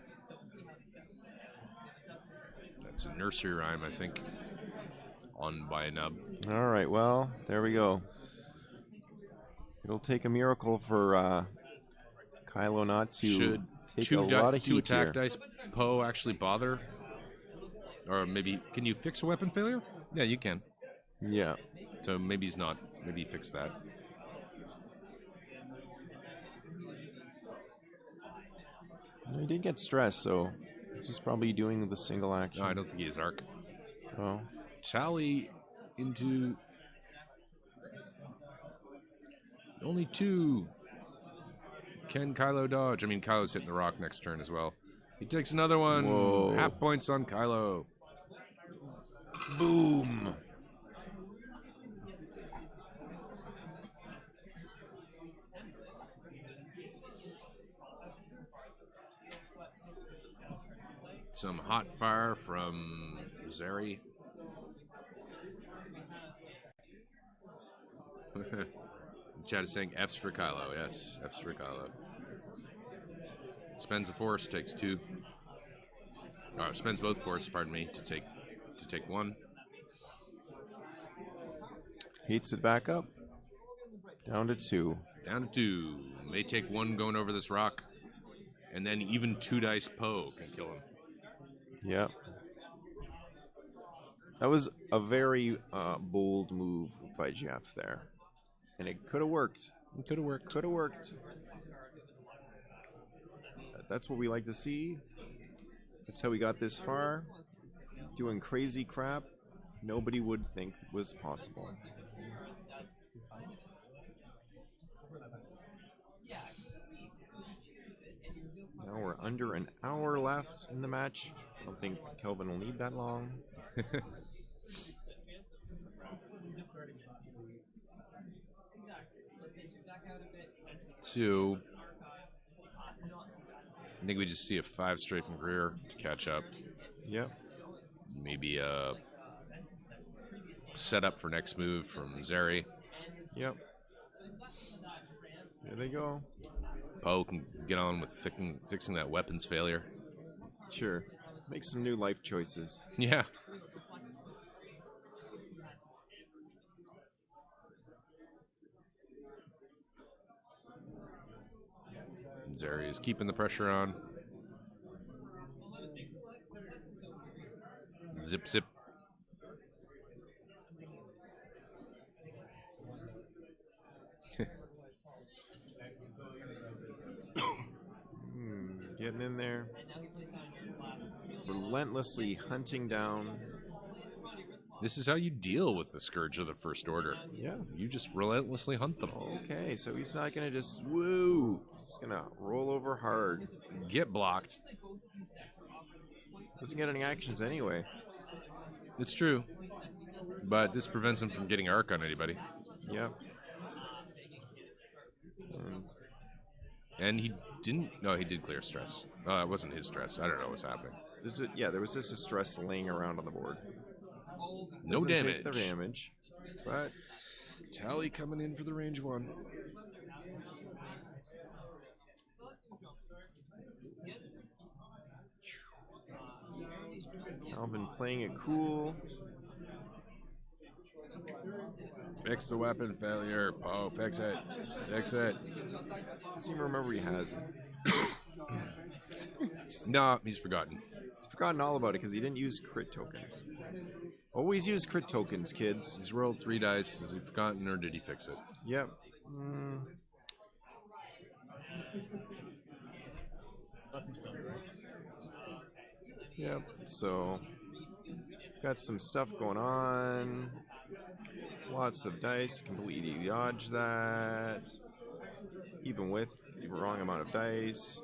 That's a nursery rhyme, I think. On by a nub. All right. Well, there we go. It'll take a miracle for Kylo not to Should take a lot of two heat attack here. dice Poe actually bother? Or maybe can you fix a weapon failure? Yeah, you can. Yeah. So maybe he's not. Maybe he fixed that. He did get stressed, so he's just probably doing the single action. No, I don't think he is arc. Oh, Tally into only 2. Can Kylo dodge? I mean, Kylo's hitting the rock next turn as well. He takes another one. Whoa. Half points on Kylo. boom! Some hot fire from Zeri. Chat is saying F's for Kylo. Yes, F's for Kylo. Spends a force, takes 2. Spends both force, pardon me, to take 1. Heats it back up. Down to 2. Down to 2. May take 1 going over this rock. And then even 2 dice Poe can kill him. Yep. That was a very bold move by Jeff there. And it could have worked. It could have worked. Could have worked. That's what we like to see. That's how we got this far. Doing crazy crap nobody would think was possible. Now we're under an hour left in the match. I don't think Kelvin will need that long. Two. I think we just see a 5 straight from Greer to catch up. Yep. Maybe a setup for next move from Zeri. Yep. There they go. Poe can get on with fixing that weapons failure. Sure. Make some new life choices. Yeah. Zeri is keeping the pressure on. Zip, zip. Getting in there. Relentlessly hunting down. This is how you deal with the Scourge of the First Order. Yeah. You just relentlessly hunt them. Okay, so he's not gonna just woo. He's gonna roll over hard. Get blocked. Doesn't get any actions anyway. It's true. But this prevents him from getting arc on anybody. Yep. And And he didn't. No, he did clear stress. It wasn't his stress. I don't know what's happening. there was just a stress laying around on the board. No Doesn't damage. take the damage. But Tally coming in for the range 1. Alvin playing it cool. Fix the weapon failure. Oh, fix it. Fix it. Doesn't even remember he has it. No, he's forgotten. He's forgotten all about it because he didn't use crit tokens. Always use crit tokens, kids. He's rolled 3 dice. Has he forgotten or did he fix it? Yep. Yep. So, got some stuff going on. Lots of dice. Completely dodge that. Even with the wrong amount of dice.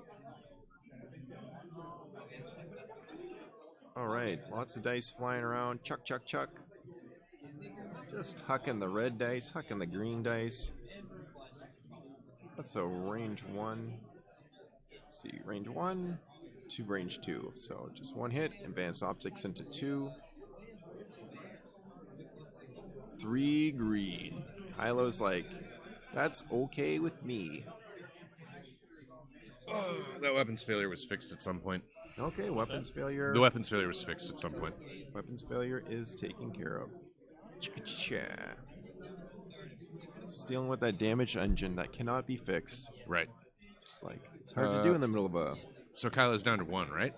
Alright, lots of dice flying around. Chuck, chuck, chuck. Just hucking the red dice, hucking the green dice. That's a range 1. Let's see, range 1 to range 2. So just 1 hit, advanced optics into 2. 3 green. Kylo's like, that's okay with me. Oh, that weapons failure was fixed at some point. Okay, weapons failure. The weapons failure was fixed at some point. Weapons failure is taken care of. Chicka-cha. Just dealing with that damage engine that cannot be fixed. Right. Just like, it's hard to do in the middle of a... So Kylo's down to 1, right?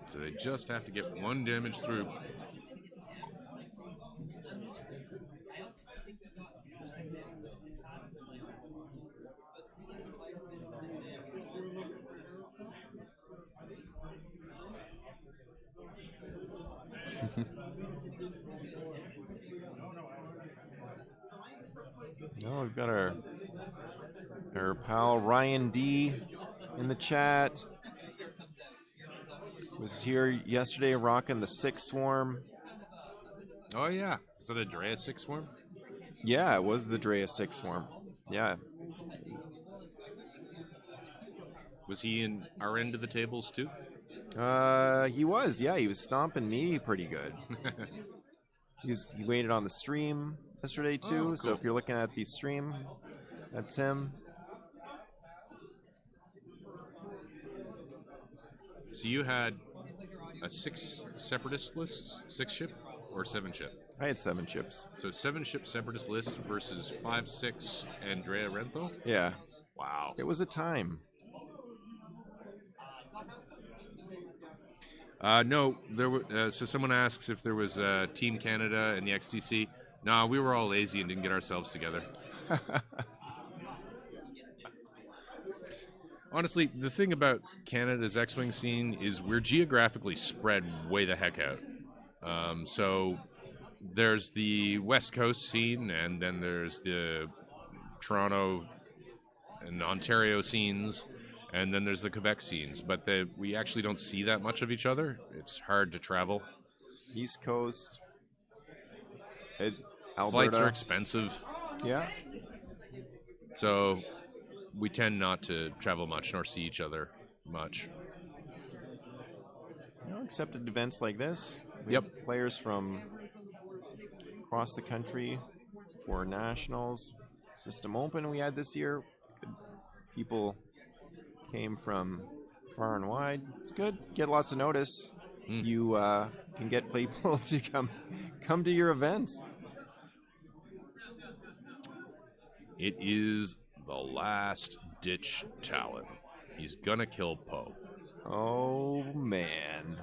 So they just have to get 1 damage through. No, we've got our pal Ryan D in the chat. Was here yesterday rocking the 6 Swarm. Oh, yeah. Is that a Drea 6 Swarm? Yeah, it was the Drea 6 Swarm. Yeah. Was he in our end of the tables, too? He was. Yeah, he was stomping me pretty good. He waited on the stream yesterday, too. Oh, So cool. if you're looking at the stream, that's him. So you had a 6 separatist list, 6 ship, or 7 ship? I had 7 chips. So 7 ship separatist list versus 5, 6 Andrea Rentho? Yeah, Wow. it was a time. No, there were. So someone asks if there was Team Canada and the XTC. No, we were all lazy and didn't get ourselves together. Honestly, the thing about Canada's X-Wing scene is we're geographically spread way the heck out. So there's the West Coast scene, and then there's the Toronto and Ontario scenes, and then there's the Quebec scenes. But we actually don't see that much of each other. It's hard to travel. East Coast. Alberta. Flights are expensive. Yeah. So we tend not to travel much nor see each other much. Except at events like this. We Yep. have players from across the country for nationals. System Open we had this year. People came from far and wide. It's good. Get lots of notice. You can get people to come to your events. It is the last ditch Talon. He's gonna kill Poe. Oh man.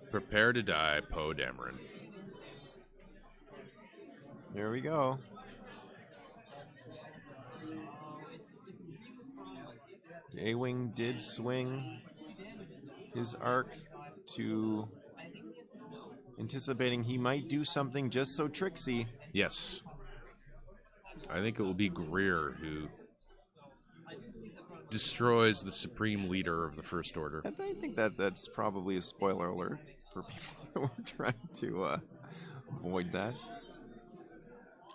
Prepare to die, Poe Dameron. Here we go. The A-Wing did swing his arc to anticipating he might do something just so tricksy. Yes. I think it will be Greer who destroys the supreme leader of the First Order. And I think that's probably a spoiler alert for people that were trying to avoid that.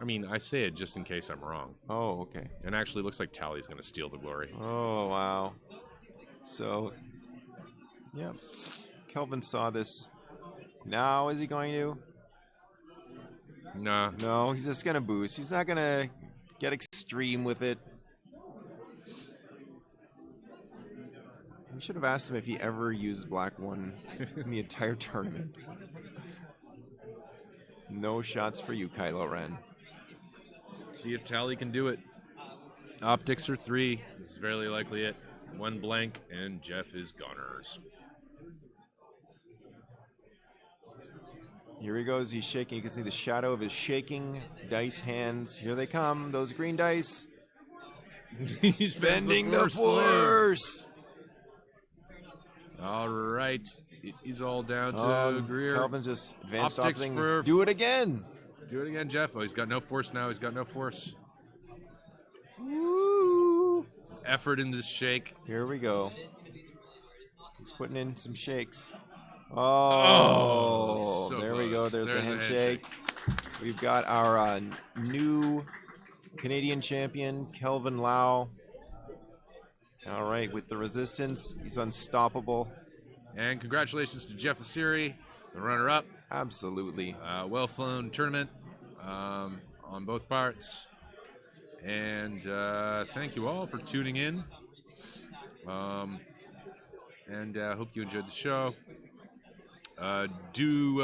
I mean, I say it just in case I'm wrong. Oh, okay. And actually, it looks like Tally's going to steal the glory. Oh, wow. So, yeah. Kelvin saw this. Now, is he going to? Nah. No, he's just going to boost. He's not going to get extreme with it. We should have asked him if he ever used Black One in the entire tournament. No shots for you, Kylo Ren. See if Tally can do it. Optics are 3. This is very likely it. 1 blank, and Jeff is goners. Here he goes. He's shaking. You can see the shadow of his shaking dice hands. Here they come. Those green dice. He's Spending the force. All right. It is all down to Greer. Kelvin just advanced Optics opting. for- Do it again. Do it again, Jeff. Oh, he's got no force now. He's got no force. Woo. Effort in this shake. Here we go. He's putting in some shakes. Oh, so there we go. close. There's the a handshake. We've got our new Canadian champion, Kelvin Lau. All right, with the resistance, he's unstoppable. And congratulations to Jeff Asiri, the runner-up. Absolutely. Well-flown tournament on both parts. And thank you all for tuning in. And hope you enjoyed the show. Do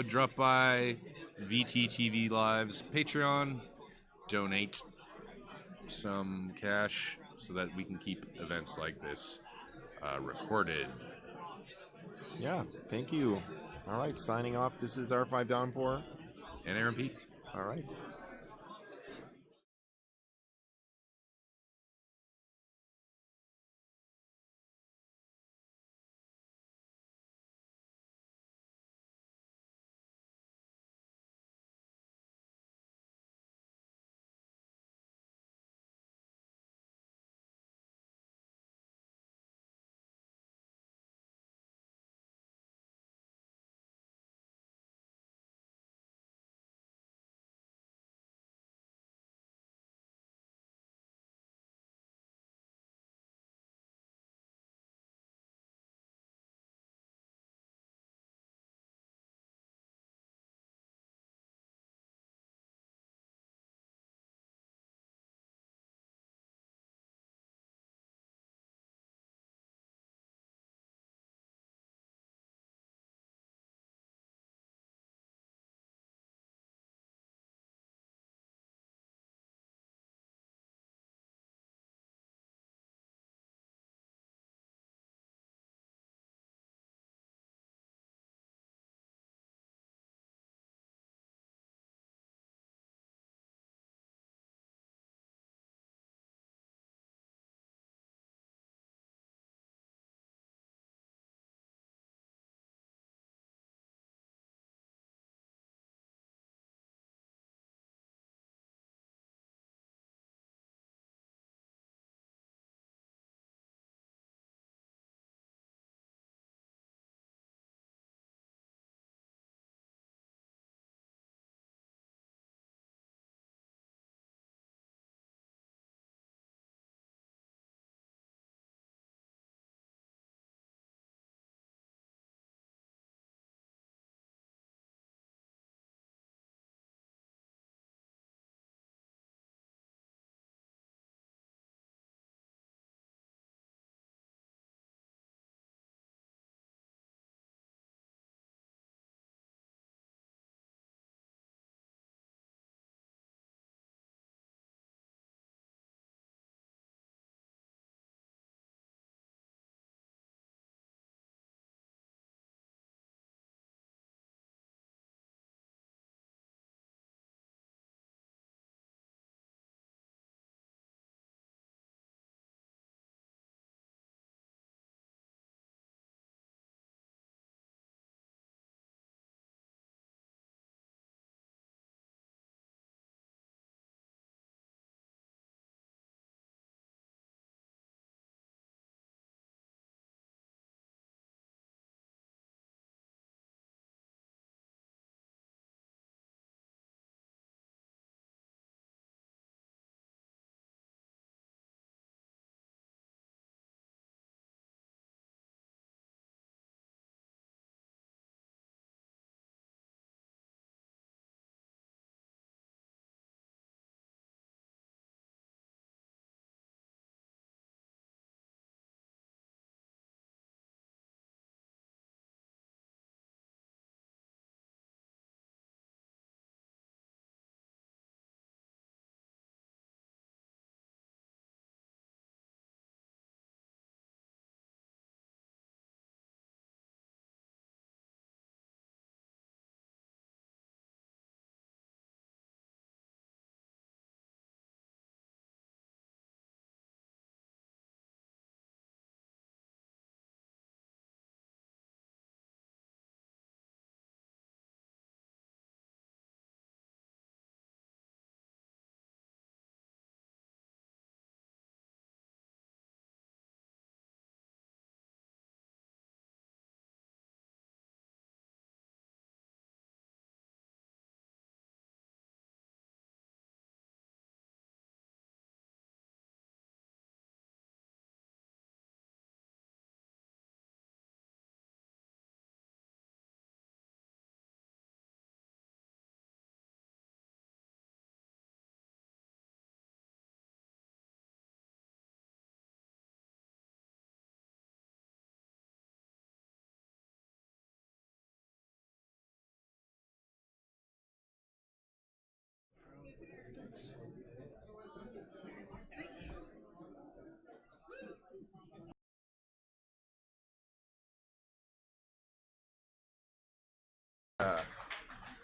drop by VTTV Live's Patreon. Donate some cash so that we can keep events like this recorded. Yeah, thank you. All right, signing off. This is R5 Down 4. And Aaron P. All right.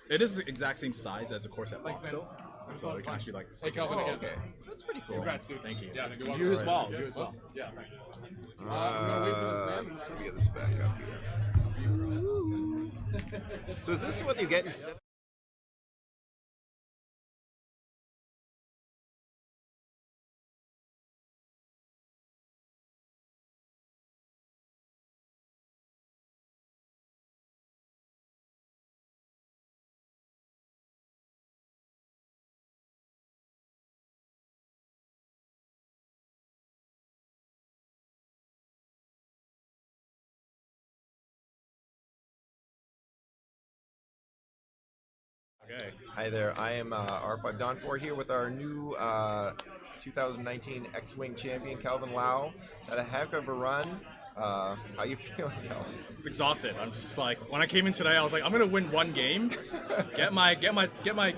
It is the exact same size as a Corset box, so it can actually like. Hey, Calvin, Oh, again. okay. That's pretty cool. Congrats, dude. Thank you. Yeah, good one. You as well. Alright. You as well. Yeah. Let me get this back up here. So is this what you get instead? Okay. Hi there, I am R5 Don4 here with our new 2019 X-Wing champion, Calvin Lau. Had a heck of a run. How you feeling, Calvin? Exhausted. I'm just like, when I came in today, I was like, I'm gonna win one game, get my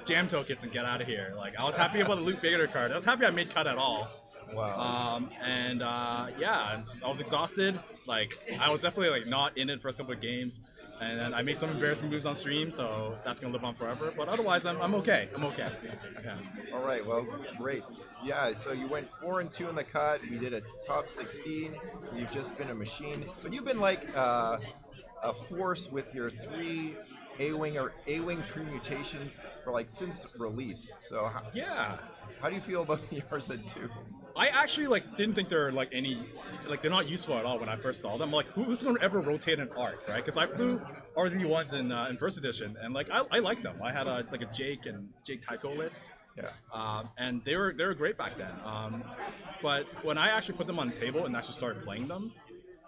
jam tokens and get out of here. Like, I was happy about the Luke Vader card. I was happy I made cut at all. Wow. Yeah, I was exhausted. Like, I was definitely like not in it first couple of games, and then I made some embarrassing moves on stream, so that's gonna live on forever. But otherwise, I'm okay. I'm okay. Yeah. All right, well, great. Yeah, so you went 4-2 in the cut. You did a top 16. You've just been a machine, but you've been like a force with your 3 A-wing or A-wing permutations for like since release. So Yeah. how do you feel about the RZ2? I actually like didn't think they're like they're not useful at all when I first saw them. Like, who's gonna ever rotate an arc, right? Because I flew RZ1s in first edition, and like I like them. I had a Jake Tycho list. Yeah. And they were great back then. But when I actually put them on the table and actually started playing them,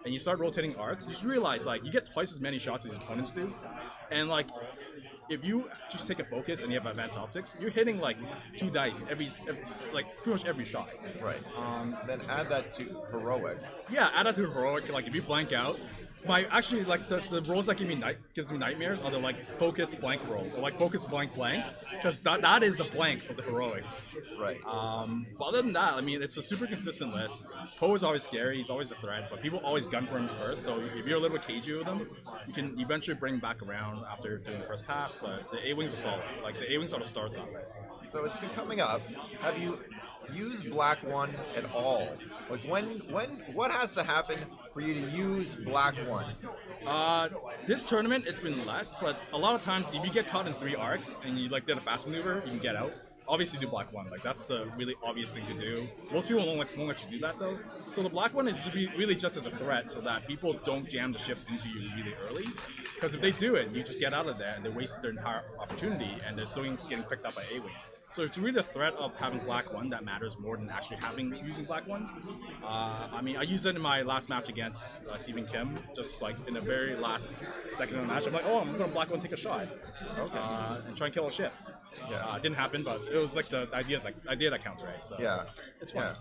and you start rotating arcs, you just realize like you get twice as many shots as your opponents do, and like if you just take a focus and you have advanced optics, you're hitting like 2 dice every like pretty much every shot. Right. Then add that to heroic. Yeah, add that to heroic. Like if you blank out, actually like the rolls that gives me nightmares are the like focus blank rolls or like focus blank blank, because that is the blanks of the heroics. Right. But other than that, I mean, it's a super consistent list. Poe is always scary; he's always a threat, but people always gun for him first. So if you're a little bit cagey with them, you can eventually bring him back around after doing the first pass. But the A-wings are solid. Like the A-wings are the stars of that list. So it's been coming up. Have you used Black One at all? Like what has to happen for you to use Black One? This tournament, it's been less, but a lot of times if you get caught in 3 arcs and you like did a fast maneuver, you can get out. Obviously do Black One, like that's the really obvious thing to do. Most people won't let you do that though. So the Black One is to be really just as a threat so that people don't jam the ships into you really early. Because if they do it, you just get out of there and they waste their entire opportunity and they're still getting picked up by A-Wings. So it's really the threat of having Black One that matters more than actually using Black One. I mean, I used it in my last match against Stephen Kim, just like in the very last second of the match. I'm like, oh, I'm going to Black One take a shot and try and kill a ship. Yeah. It didn't happen, but it was like the idea that counts, right? So Yeah. it's fun.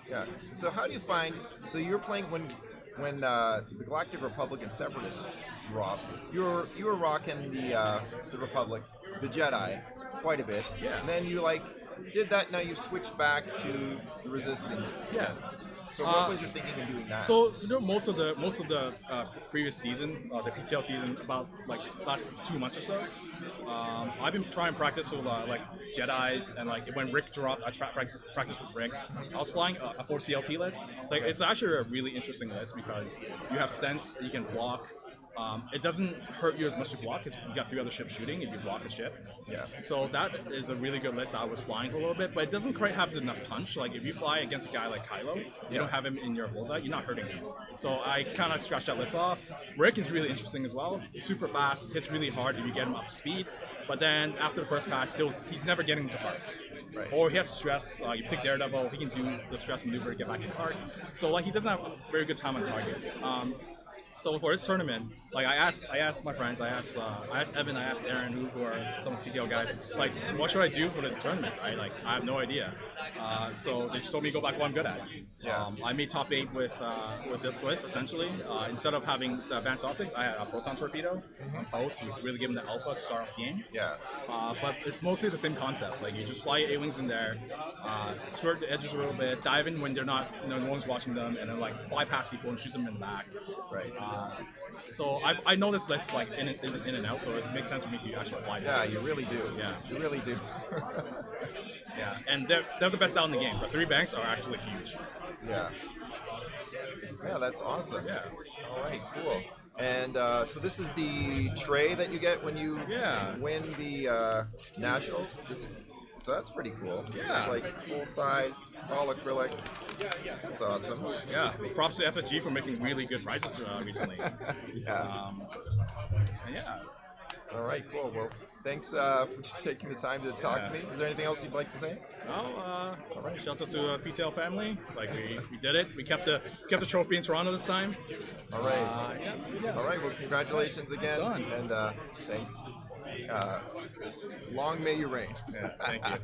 Yeah. So how do you find? So you're playing when the Galactic Republic and Separatists dropped. You were rocking the Republic, the Jedi, quite a bit. Yeah. And then you like did that. Now you switched back to the Resistance. Yeah. So what was your thinking in doing that? So most of the previous season, the PTL season, about like last 2 months or so, I've been trying to practice with like Jedis, and like when Rick dropped, I practiced with Rick. I was flying a 4 CLT list. Like it's actually a really interesting list because you have sense, you can block. It doesn't hurt you as much to block because you got 3 other ships shooting if you block a ship. Yeah. So that is a really good list I was flying for a little bit, but it doesn't quite have enough punch. Like if you fly against a guy like Kylo, you don't have him in your bullseye, you're not hurting him. So I kind of scratched that list off. Rick is really interesting as well. Super fast, hits really hard if you get him up to speed. But then after the first pass, he's never getting to arc. Right. Or he has stress. You take Daredevil, he can do the stress maneuver to get back in arc. So like he doesn't have a very good time on target. So for this tournament, like I asked my friends, I asked Evan, I asked Aaron, who are some PTO guys, like, what should I do for this tournament? Right? Like I have no idea. So they just told me to go back what I'm good at. Yeah. I made top 8 with this list essentially. Instead of having the advanced optics, I had a proton torpedo on both to really give them the alpha to start off the game. Yeah. But it's mostly the same concepts. Like you just fly your A-wings in there, skirt the edges a little bit, dive in when they're not, no one's watching them, and then like fly past people and shoot them in the back. Right. So I know this list like in and out, so it makes sense for me to actually fly this. Yeah, series. you really do. Yeah. You really do. Yeah, and they're the best out in the game. The 3 banks are actually huge. Yeah. Yeah, that's awesome. Yeah. All right, cool. And so this is the tray that you get when you Yeah. win the nationals. So that's pretty cool. Yeah. It's like full size, all acrylic. That's awesome. Yeah, props to FFG for making really good prizes recently. Yeah. And yeah, All right, cool. Well, thanks for taking the time to talk to me. Is there anything else you'd like to say? well, shout out to PTL family. Like we did it. We kept the trophy in Toronto this time. All right. Yeah. All right. Well, congratulations again, done. and thanks. Long may you reign. Yeah, thank you.